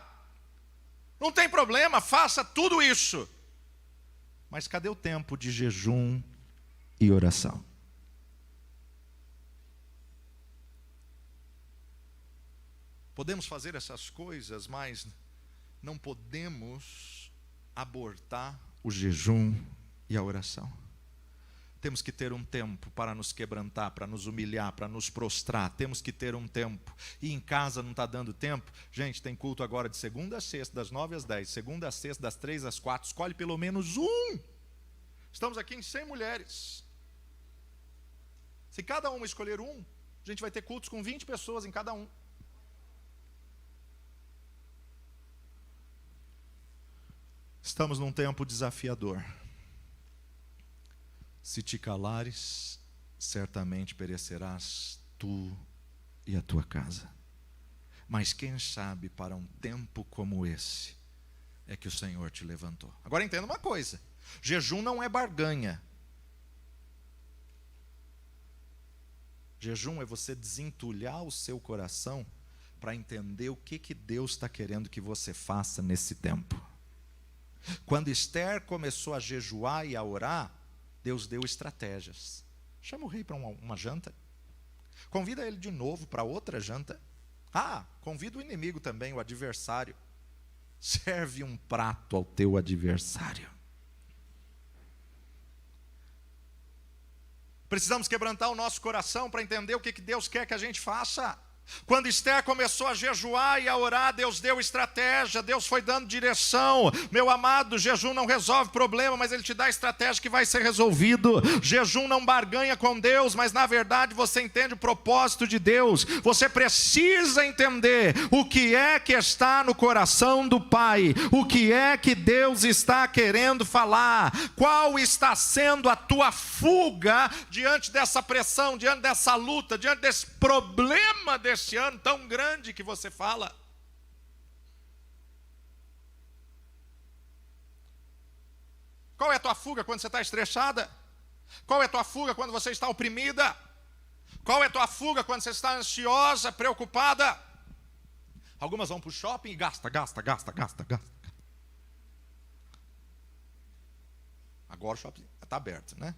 Não tem problema, faça tudo isso. Mas cadê o tempo de jejum e oração? Podemos fazer essas coisas, mas não podemos abortar o jejum e a oração. Temos que ter um tempo para nos quebrantar, para nos humilhar, para nos prostrar. Temos que ter um tempo. E em casa não está dando tempo? Gente, tem culto agora de segunda a sexta, das 9 às 10. Segunda a sexta, das 3 às 4. Escolhe pelo menos um. Estamos aqui em 100 mulheres. Se cada uma escolher um, a gente vai ter cultos com 20 pessoas em cada um. Estamos num tempo desafiador. Se te calares, certamente perecerás tu e a tua casa. Mas quem sabe para um tempo como esse é que o Senhor te levantou. Agora entenda uma coisa: jejum não é barganha. Jejum é você desentulhar o seu coração para entender o que Deus está querendo que você faça nesse tempo. Quando Esther começou a jejuar e a orar, Deus deu estratégias. Chama o rei para uma janta. Convida ele de novo para outra janta. Convida o inimigo também, o adversário. Serve um prato ao teu adversário. Precisamos quebrantar o nosso coração para entender o que Deus quer que a gente faça. Quando Esther começou a jejuar e a orar, Deus deu estratégia, Deus foi dando direção. Meu amado, jejum não resolve problema, mas Ele te dá estratégia que vai ser resolvido. Jejum não barganha com Deus, mas na verdade você entende o propósito de Deus. Você precisa entender o que é que está no coração do Pai, o que é que Deus está querendo falar, qual está sendo a tua fuga diante dessa pressão, diante dessa luta, diante desse problema desse ano tão grande que você fala. Qual é a tua fuga quando você está estressada? Qual é a tua fuga quando você está oprimida? Qual é a tua fuga quando você está ansiosa, preocupada? Algumas vão para o shopping e gasta. Agora o shopping está aberto, né?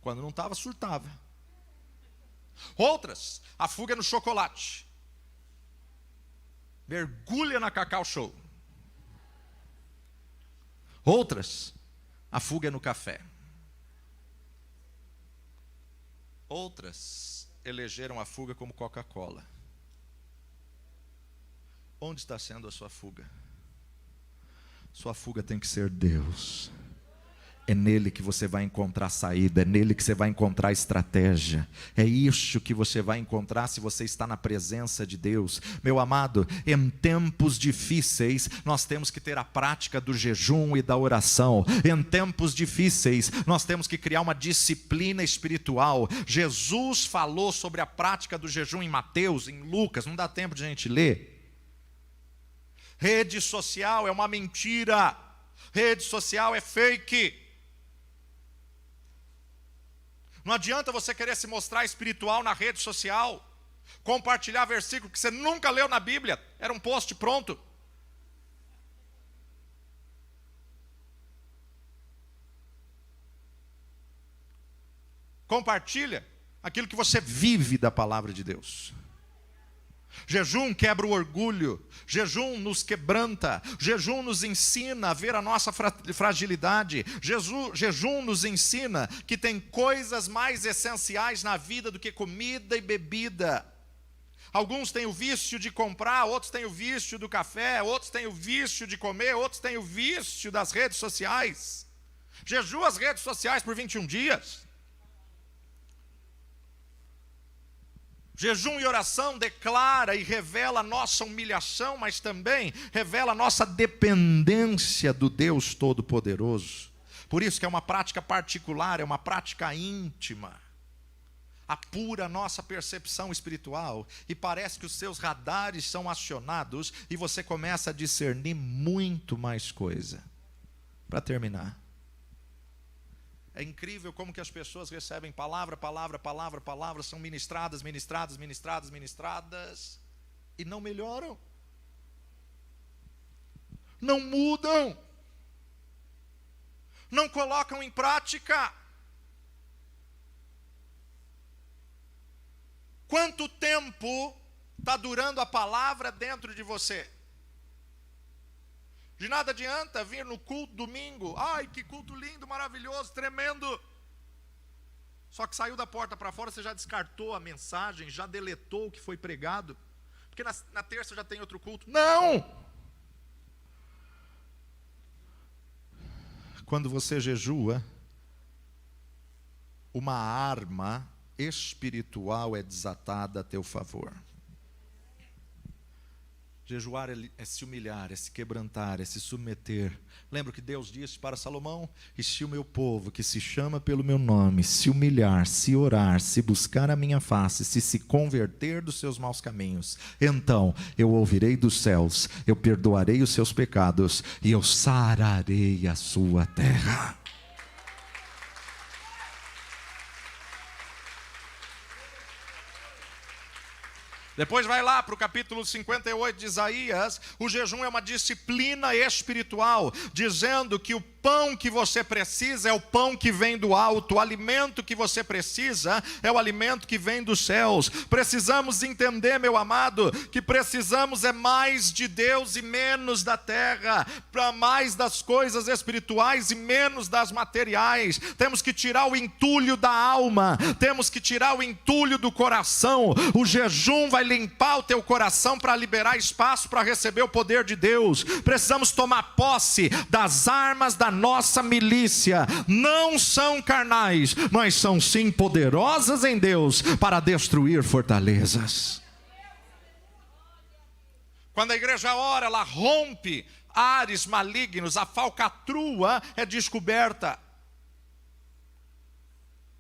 Quando não estava, surtava. Outras, a fuga é no chocolate. Mergulha na Cacau Show. Outras, a fuga é no café. Outras elegeram a fuga como Coca-Cola. Onde está sendo a sua fuga? Sua fuga tem que ser Deus. É nele que você vai encontrar saída, é nele que você vai encontrar estratégia. É isso que você vai encontrar se você está na presença de Deus. Meu amado, em tempos difíceis, nós temos que ter a prática do jejum e da oração. Em tempos difíceis, nós temos que criar uma disciplina espiritual. Jesus falou sobre a prática do jejum em Mateus, em Lucas, não dá tempo de a gente ler. Rede social é uma mentira. Rede social é fake. Não adianta você querer se mostrar espiritual na rede social, compartilhar versículo que você nunca leu na Bíblia, era um post pronto. Compartilha aquilo que você vive da palavra de Deus. Jejum quebra o orgulho, jejum nos quebranta, jejum nos ensina a ver a nossa fragilidade, jejum nos ensina que tem coisas mais essenciais na vida do que comida e bebida. Alguns têm o vício de comprar, outros têm o vício do café, outros têm o vício de comer, outros têm o vício das redes sociais. Jejua as redes sociais por 21 dias. Jejum e oração declara e revela a nossa humilhação, mas também revela a nossa dependência do Deus Todo-Poderoso. Por isso que é uma prática particular, é uma prática íntima. Apura a nossa percepção espiritual e parece que os seus radares são acionados e você começa a discernir muito mais coisa. Para terminar. É incrível como que as pessoas recebem palavra, são ministradas, e não melhoram. Não mudam. Não colocam em prática. Quanto tempo está durando a palavra dentro de você? De nada adianta vir no culto domingo. Ai, que culto lindo, maravilhoso, tremendo. Só que saiu da porta para fora, você já descartou a mensagem, já deletou o que foi pregado. Porque na terça já tem outro culto. Não! Quando você jejua, uma arma espiritual é desatada a teu favor. Jejuar é se humilhar, é se quebrantar, é se submeter. Lembra que Deus disse para Salomão: e se o meu povo, que se chama pelo meu nome, se humilhar, se orar, se buscar a minha face, se converter dos seus maus caminhos, então eu ouvirei dos céus, eu perdoarei os seus pecados e eu sararei a sua terra. Depois vai lá para o capítulo 58 de Isaías. O jejum é uma disciplina espiritual, dizendo que o pão que você precisa é o pão que vem do alto, o alimento que você precisa é o alimento que vem dos céus. Precisamos entender, meu amado, que precisamos é mais de Deus e menos da terra, para mais das coisas espirituais e menos das materiais. Temos que tirar o entulho da alma, temos que tirar o entulho do coração. O jejum vai limpar o teu coração para liberar espaço para receber o poder de Deus. Precisamos tomar posse das armas da nossa milícia. Não são carnais, mas são sim poderosas em Deus para destruir fortalezas. Quando a igreja ora, ela rompe ares malignos, a falcatrua é descoberta.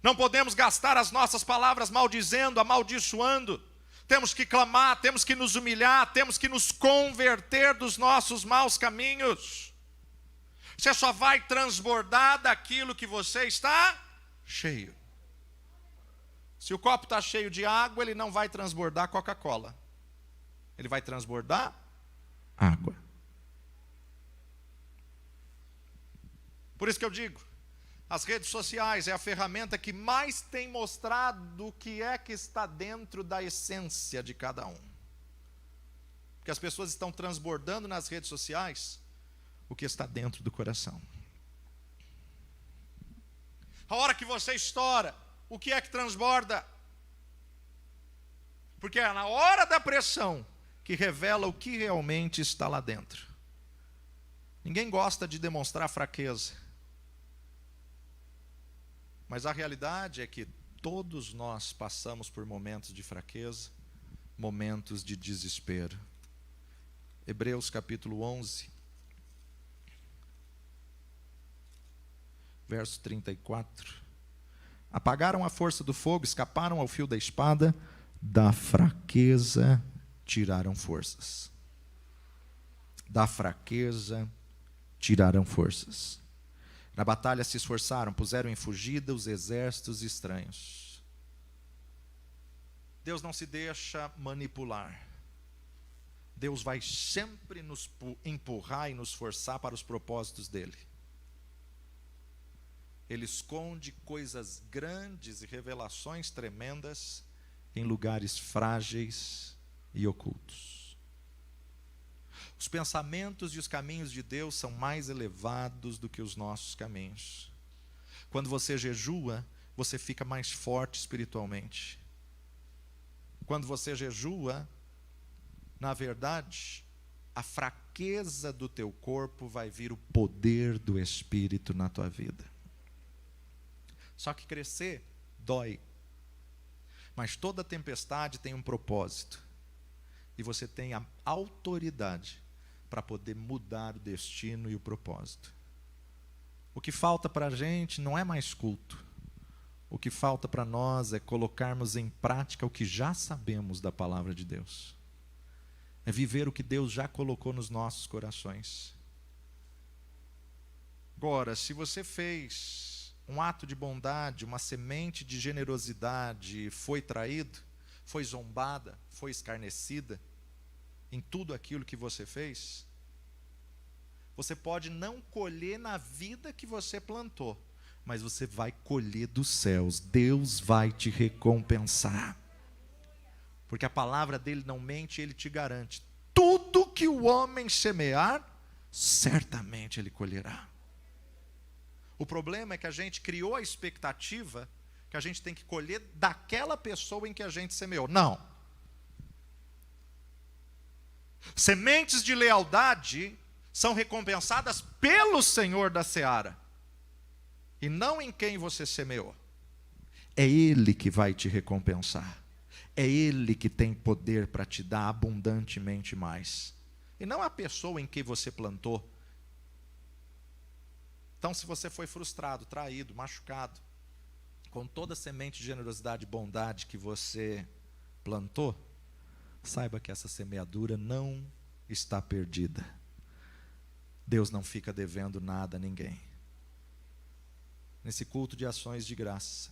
Não podemos gastar as nossas palavras maldizendo, amaldiçoando. Temos que clamar, temos que nos humilhar, temos que nos converter dos nossos maus caminhos. Você só vai transbordar daquilo que você está cheio. Se o copo está cheio de água, ele não vai transbordar Coca-Cola. Ele vai transbordar água. Por isso que eu digo, as redes sociais é a ferramenta que mais tem mostrado o que é que está dentro da essência de cada um. Porque as pessoas estão transbordando nas redes sociais o que está dentro do coração. A hora que você estoura, o que é que transborda? Porque é na hora da pressão que revela o que realmente está lá dentro. Ninguém gosta de demonstrar fraqueza. Mas a realidade é que todos nós passamos por momentos de fraqueza, momentos de desespero. Hebreus capítulo 11, verso 34. Apagaram a força do fogo, escaparam ao fio da espada, da fraqueza tiraram forças. Da fraqueza tirarão forças. Na batalha se esforçaram, puseram em fugida os exércitos estranhos. Deus não se deixa manipular. Deus vai sempre nos empurrar e nos forçar para os propósitos dele. Ele esconde coisas grandes e revelações tremendas em lugares frágeis e ocultos. Os pensamentos e os caminhos de Deus são mais elevados do que os nossos caminhos. Quando você jejua, você fica mais forte espiritualmente. Quando você jejua, na verdade, a fraqueza do teu corpo vai vir o poder do Espírito na tua vida. Só que crescer dói. Mas toda tempestade tem um propósito. E você tem a autoridade para poder mudar o destino e o propósito. O que falta para a gente não é mais culto. O que falta para nós é colocarmos em prática o que já sabemos da palavra de Deus. É viver o que Deus já colocou nos nossos corações. Agora, se você fez um ato de bondade, uma semente de generosidade, foi traído, foi zombada, foi escarnecida, em tudo aquilo que você fez, você pode não colher na vida que você plantou, mas você vai colher dos céus. Deus vai te recompensar. Porque a palavra dele não mente, ele te garante. Tudo que o homem semear, certamente ele colherá. O problema é que a gente criou a expectativa que a gente tem que colher daquela pessoa em que a gente semeou. Não. Sementes de lealdade são recompensadas pelo Senhor da seara, e não em quem você semeou. É Ele que vai te recompensar. É Ele que tem poder para te dar abundantemente mais. E não a pessoa em que você plantou. Então, se você foi frustrado, traído, machucado, com toda a semente de generosidade e bondade que você plantou, saiba que essa semeadura não está perdida. Deus não fica devendo nada a ninguém. Nesse culto de ações de graça,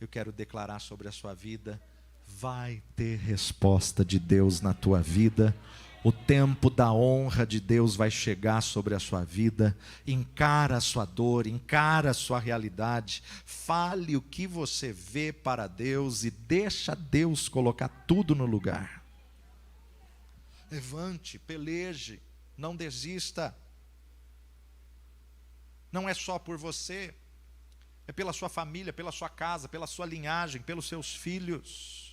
eu quero declarar sobre a sua vida: vai ter resposta de Deus na tua vida. O tempo da honra de Deus vai chegar sobre a sua vida. Encara a sua dor, encara a sua realidade. Fale o que você vê para Deus e deixa Deus colocar tudo no lugar. Levante, peleje, não desista. Não é só por você, é pela sua família, pela sua casa, pela sua linhagem, pelos seus filhos.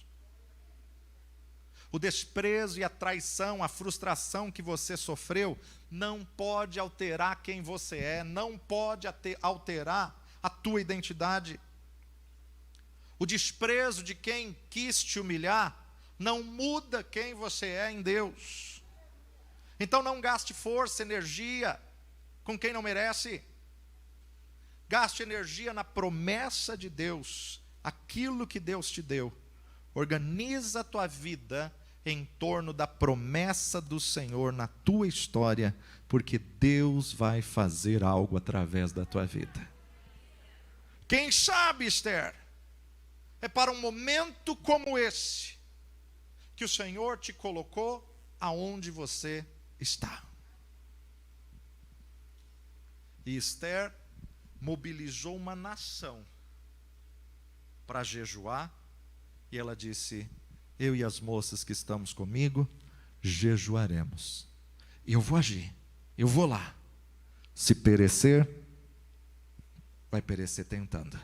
O desprezo e a traição, a frustração que você sofreu, não pode alterar quem você é, não pode alterar a tua identidade. O desprezo de quem quis te humilhar, não muda quem você é em Deus. Então não gaste força, energia com quem não merece. Gaste energia na promessa de Deus, aquilo que Deus te deu. Organiza a tua vida em torno da promessa do Senhor na tua história, porque Deus vai fazer algo através da tua vida. Quem sabe, Esther, é para um momento como esse que o Senhor te colocou aonde você está. E Esther mobilizou uma nação para jejuar, e ela disse: eu e as moças que estamos comigo jejuaremos. E eu vou agir, eu vou lá. Se perecer, vai perecer tentando,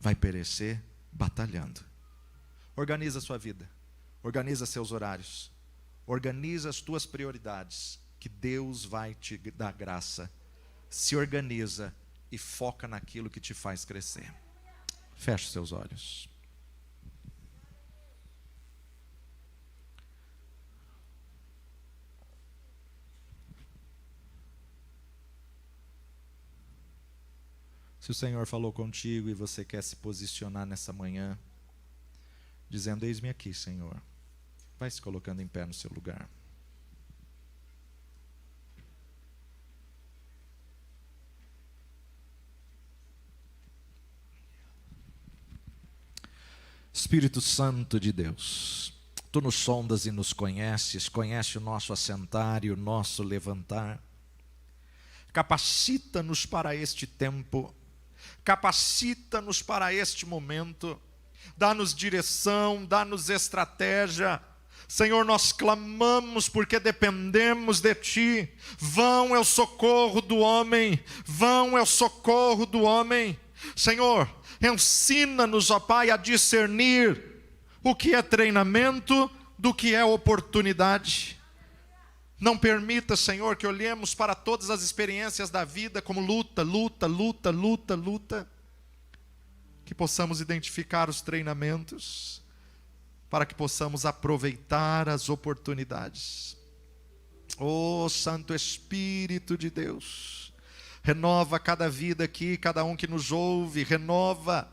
vai perecer batalhando. Organiza a sua vida, organiza seus horários, organiza as tuas prioridades, que Deus vai te dar graça. Se organiza e foca naquilo que te faz crescer. Feche seus olhos. Se o Senhor falou contigo e você quer se posicionar nessa manhã, dizendo: eis-me aqui, Senhor, vai se colocando em pé no seu lugar. Espírito Santo de Deus, Tu nos sondas e nos conheces, conhece o nosso assentar e o nosso levantar. Capacita-nos para este tempo, capacita-nos para este momento, dá-nos direção, dá-nos estratégia. Senhor, nós clamamos porque dependemos de Ti. Vão é o socorro do homem, vão é o socorro do homem. Senhor, ensina-nos, ó Pai, a discernir o que é treinamento do que é oportunidade. Não permita, Senhor, que olhemos para todas as experiências da vida como luta, luta, luta, luta, luta. Que possamos identificar os treinamentos, para que possamos aproveitar as oportunidades. Oh, Santo Espírito de Deus, renova cada vida aqui, cada um que nos ouve, renova.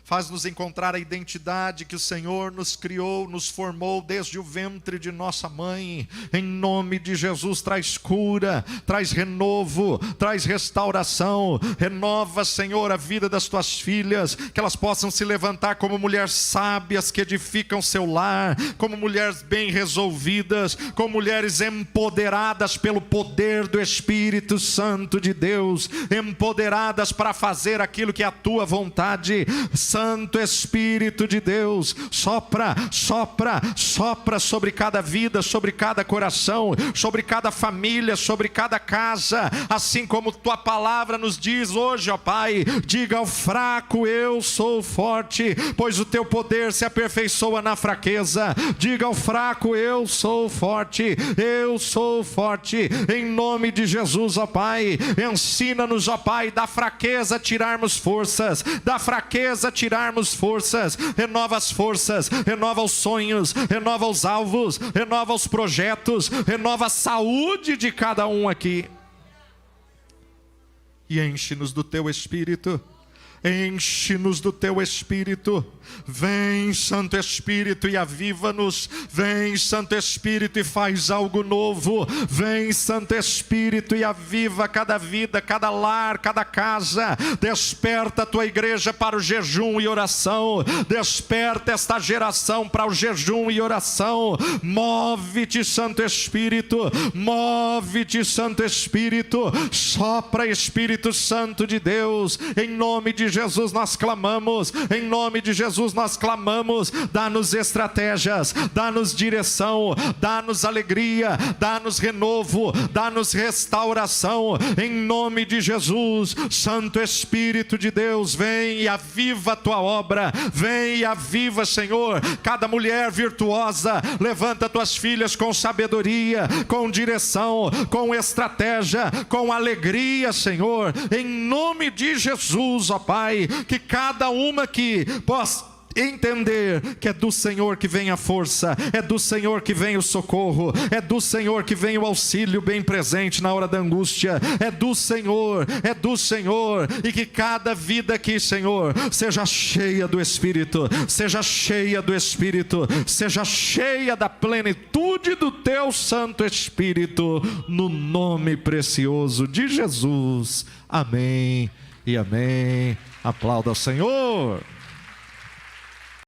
Faz-nos encontrar a identidade que o Senhor nos criou, nos formou desde o ventre de nossa mãe. Em nome de Jesus, traz cura, traz renovo, traz restauração. Renova, Senhor, a vida das Tuas filhas, que elas possam se levantar como mulheres sábias que edificam seu lar, como mulheres bem resolvidas, como mulheres empoderadas pelo poder do Espírito Santo de Deus, empoderadas para fazer aquilo que é a Tua vontade. Santo Espírito de Deus, sopra, sopra, sopra sobre cada vida, sobre cada coração, sobre cada família, sobre cada casa, assim como Tua palavra nos diz hoje, ó Pai. Diga ao fraco: eu sou forte, pois o Teu poder se aperfeiçoa na fraqueza. Diga ao fraco: eu sou forte, eu sou forte, em nome de Jesus, ó Pai. Ensina-nos, ó Pai, da fraqueza tirarmos forças, da fraqueza tirarmos forças. Renova as forças, renova os sonhos, renova os alvos, renova os projetos, renova a saúde de cada um aqui. E enche-nos do Teu Espírito. Enche-nos do Teu Espírito. Vem, Santo Espírito, e aviva-nos. Vem, Santo Espírito, e faz algo novo. Vem, Santo Espírito, e aviva cada vida, cada lar, cada casa. Desperta a Tua igreja para o jejum e oração. Desperta esta geração para o jejum e oração. Move-te, Santo Espírito. Move-te, Santo Espírito. Sopra, Espírito Santo de Deus. Em nome de Jesus nós clamamos, em nome de Jesus nós clamamos. Dá-nos estratégias, dá-nos direção, dá-nos alegria, dá-nos renovo, dá-nos restauração, em nome de Jesus. Santo Espírito de Deus, vem e aviva a Tua obra, vem e aviva, Senhor, cada mulher virtuosa. Levanta Tuas filhas com sabedoria, com direção, com estratégia, com alegria, Senhor, em nome de Jesus, ó Pai. Que cada uma aqui possa entender que é do Senhor que vem a força, é do Senhor que vem o socorro, é do Senhor que vem o auxílio bem presente na hora da angústia. É do Senhor, é do Senhor. E que cada vida aqui, Senhor, seja cheia do Espírito, seja cheia do Espírito, seja cheia da plenitude do Teu Santo Espírito, no nome precioso de Jesus. Amém e amém. Aplauda ao Senhor.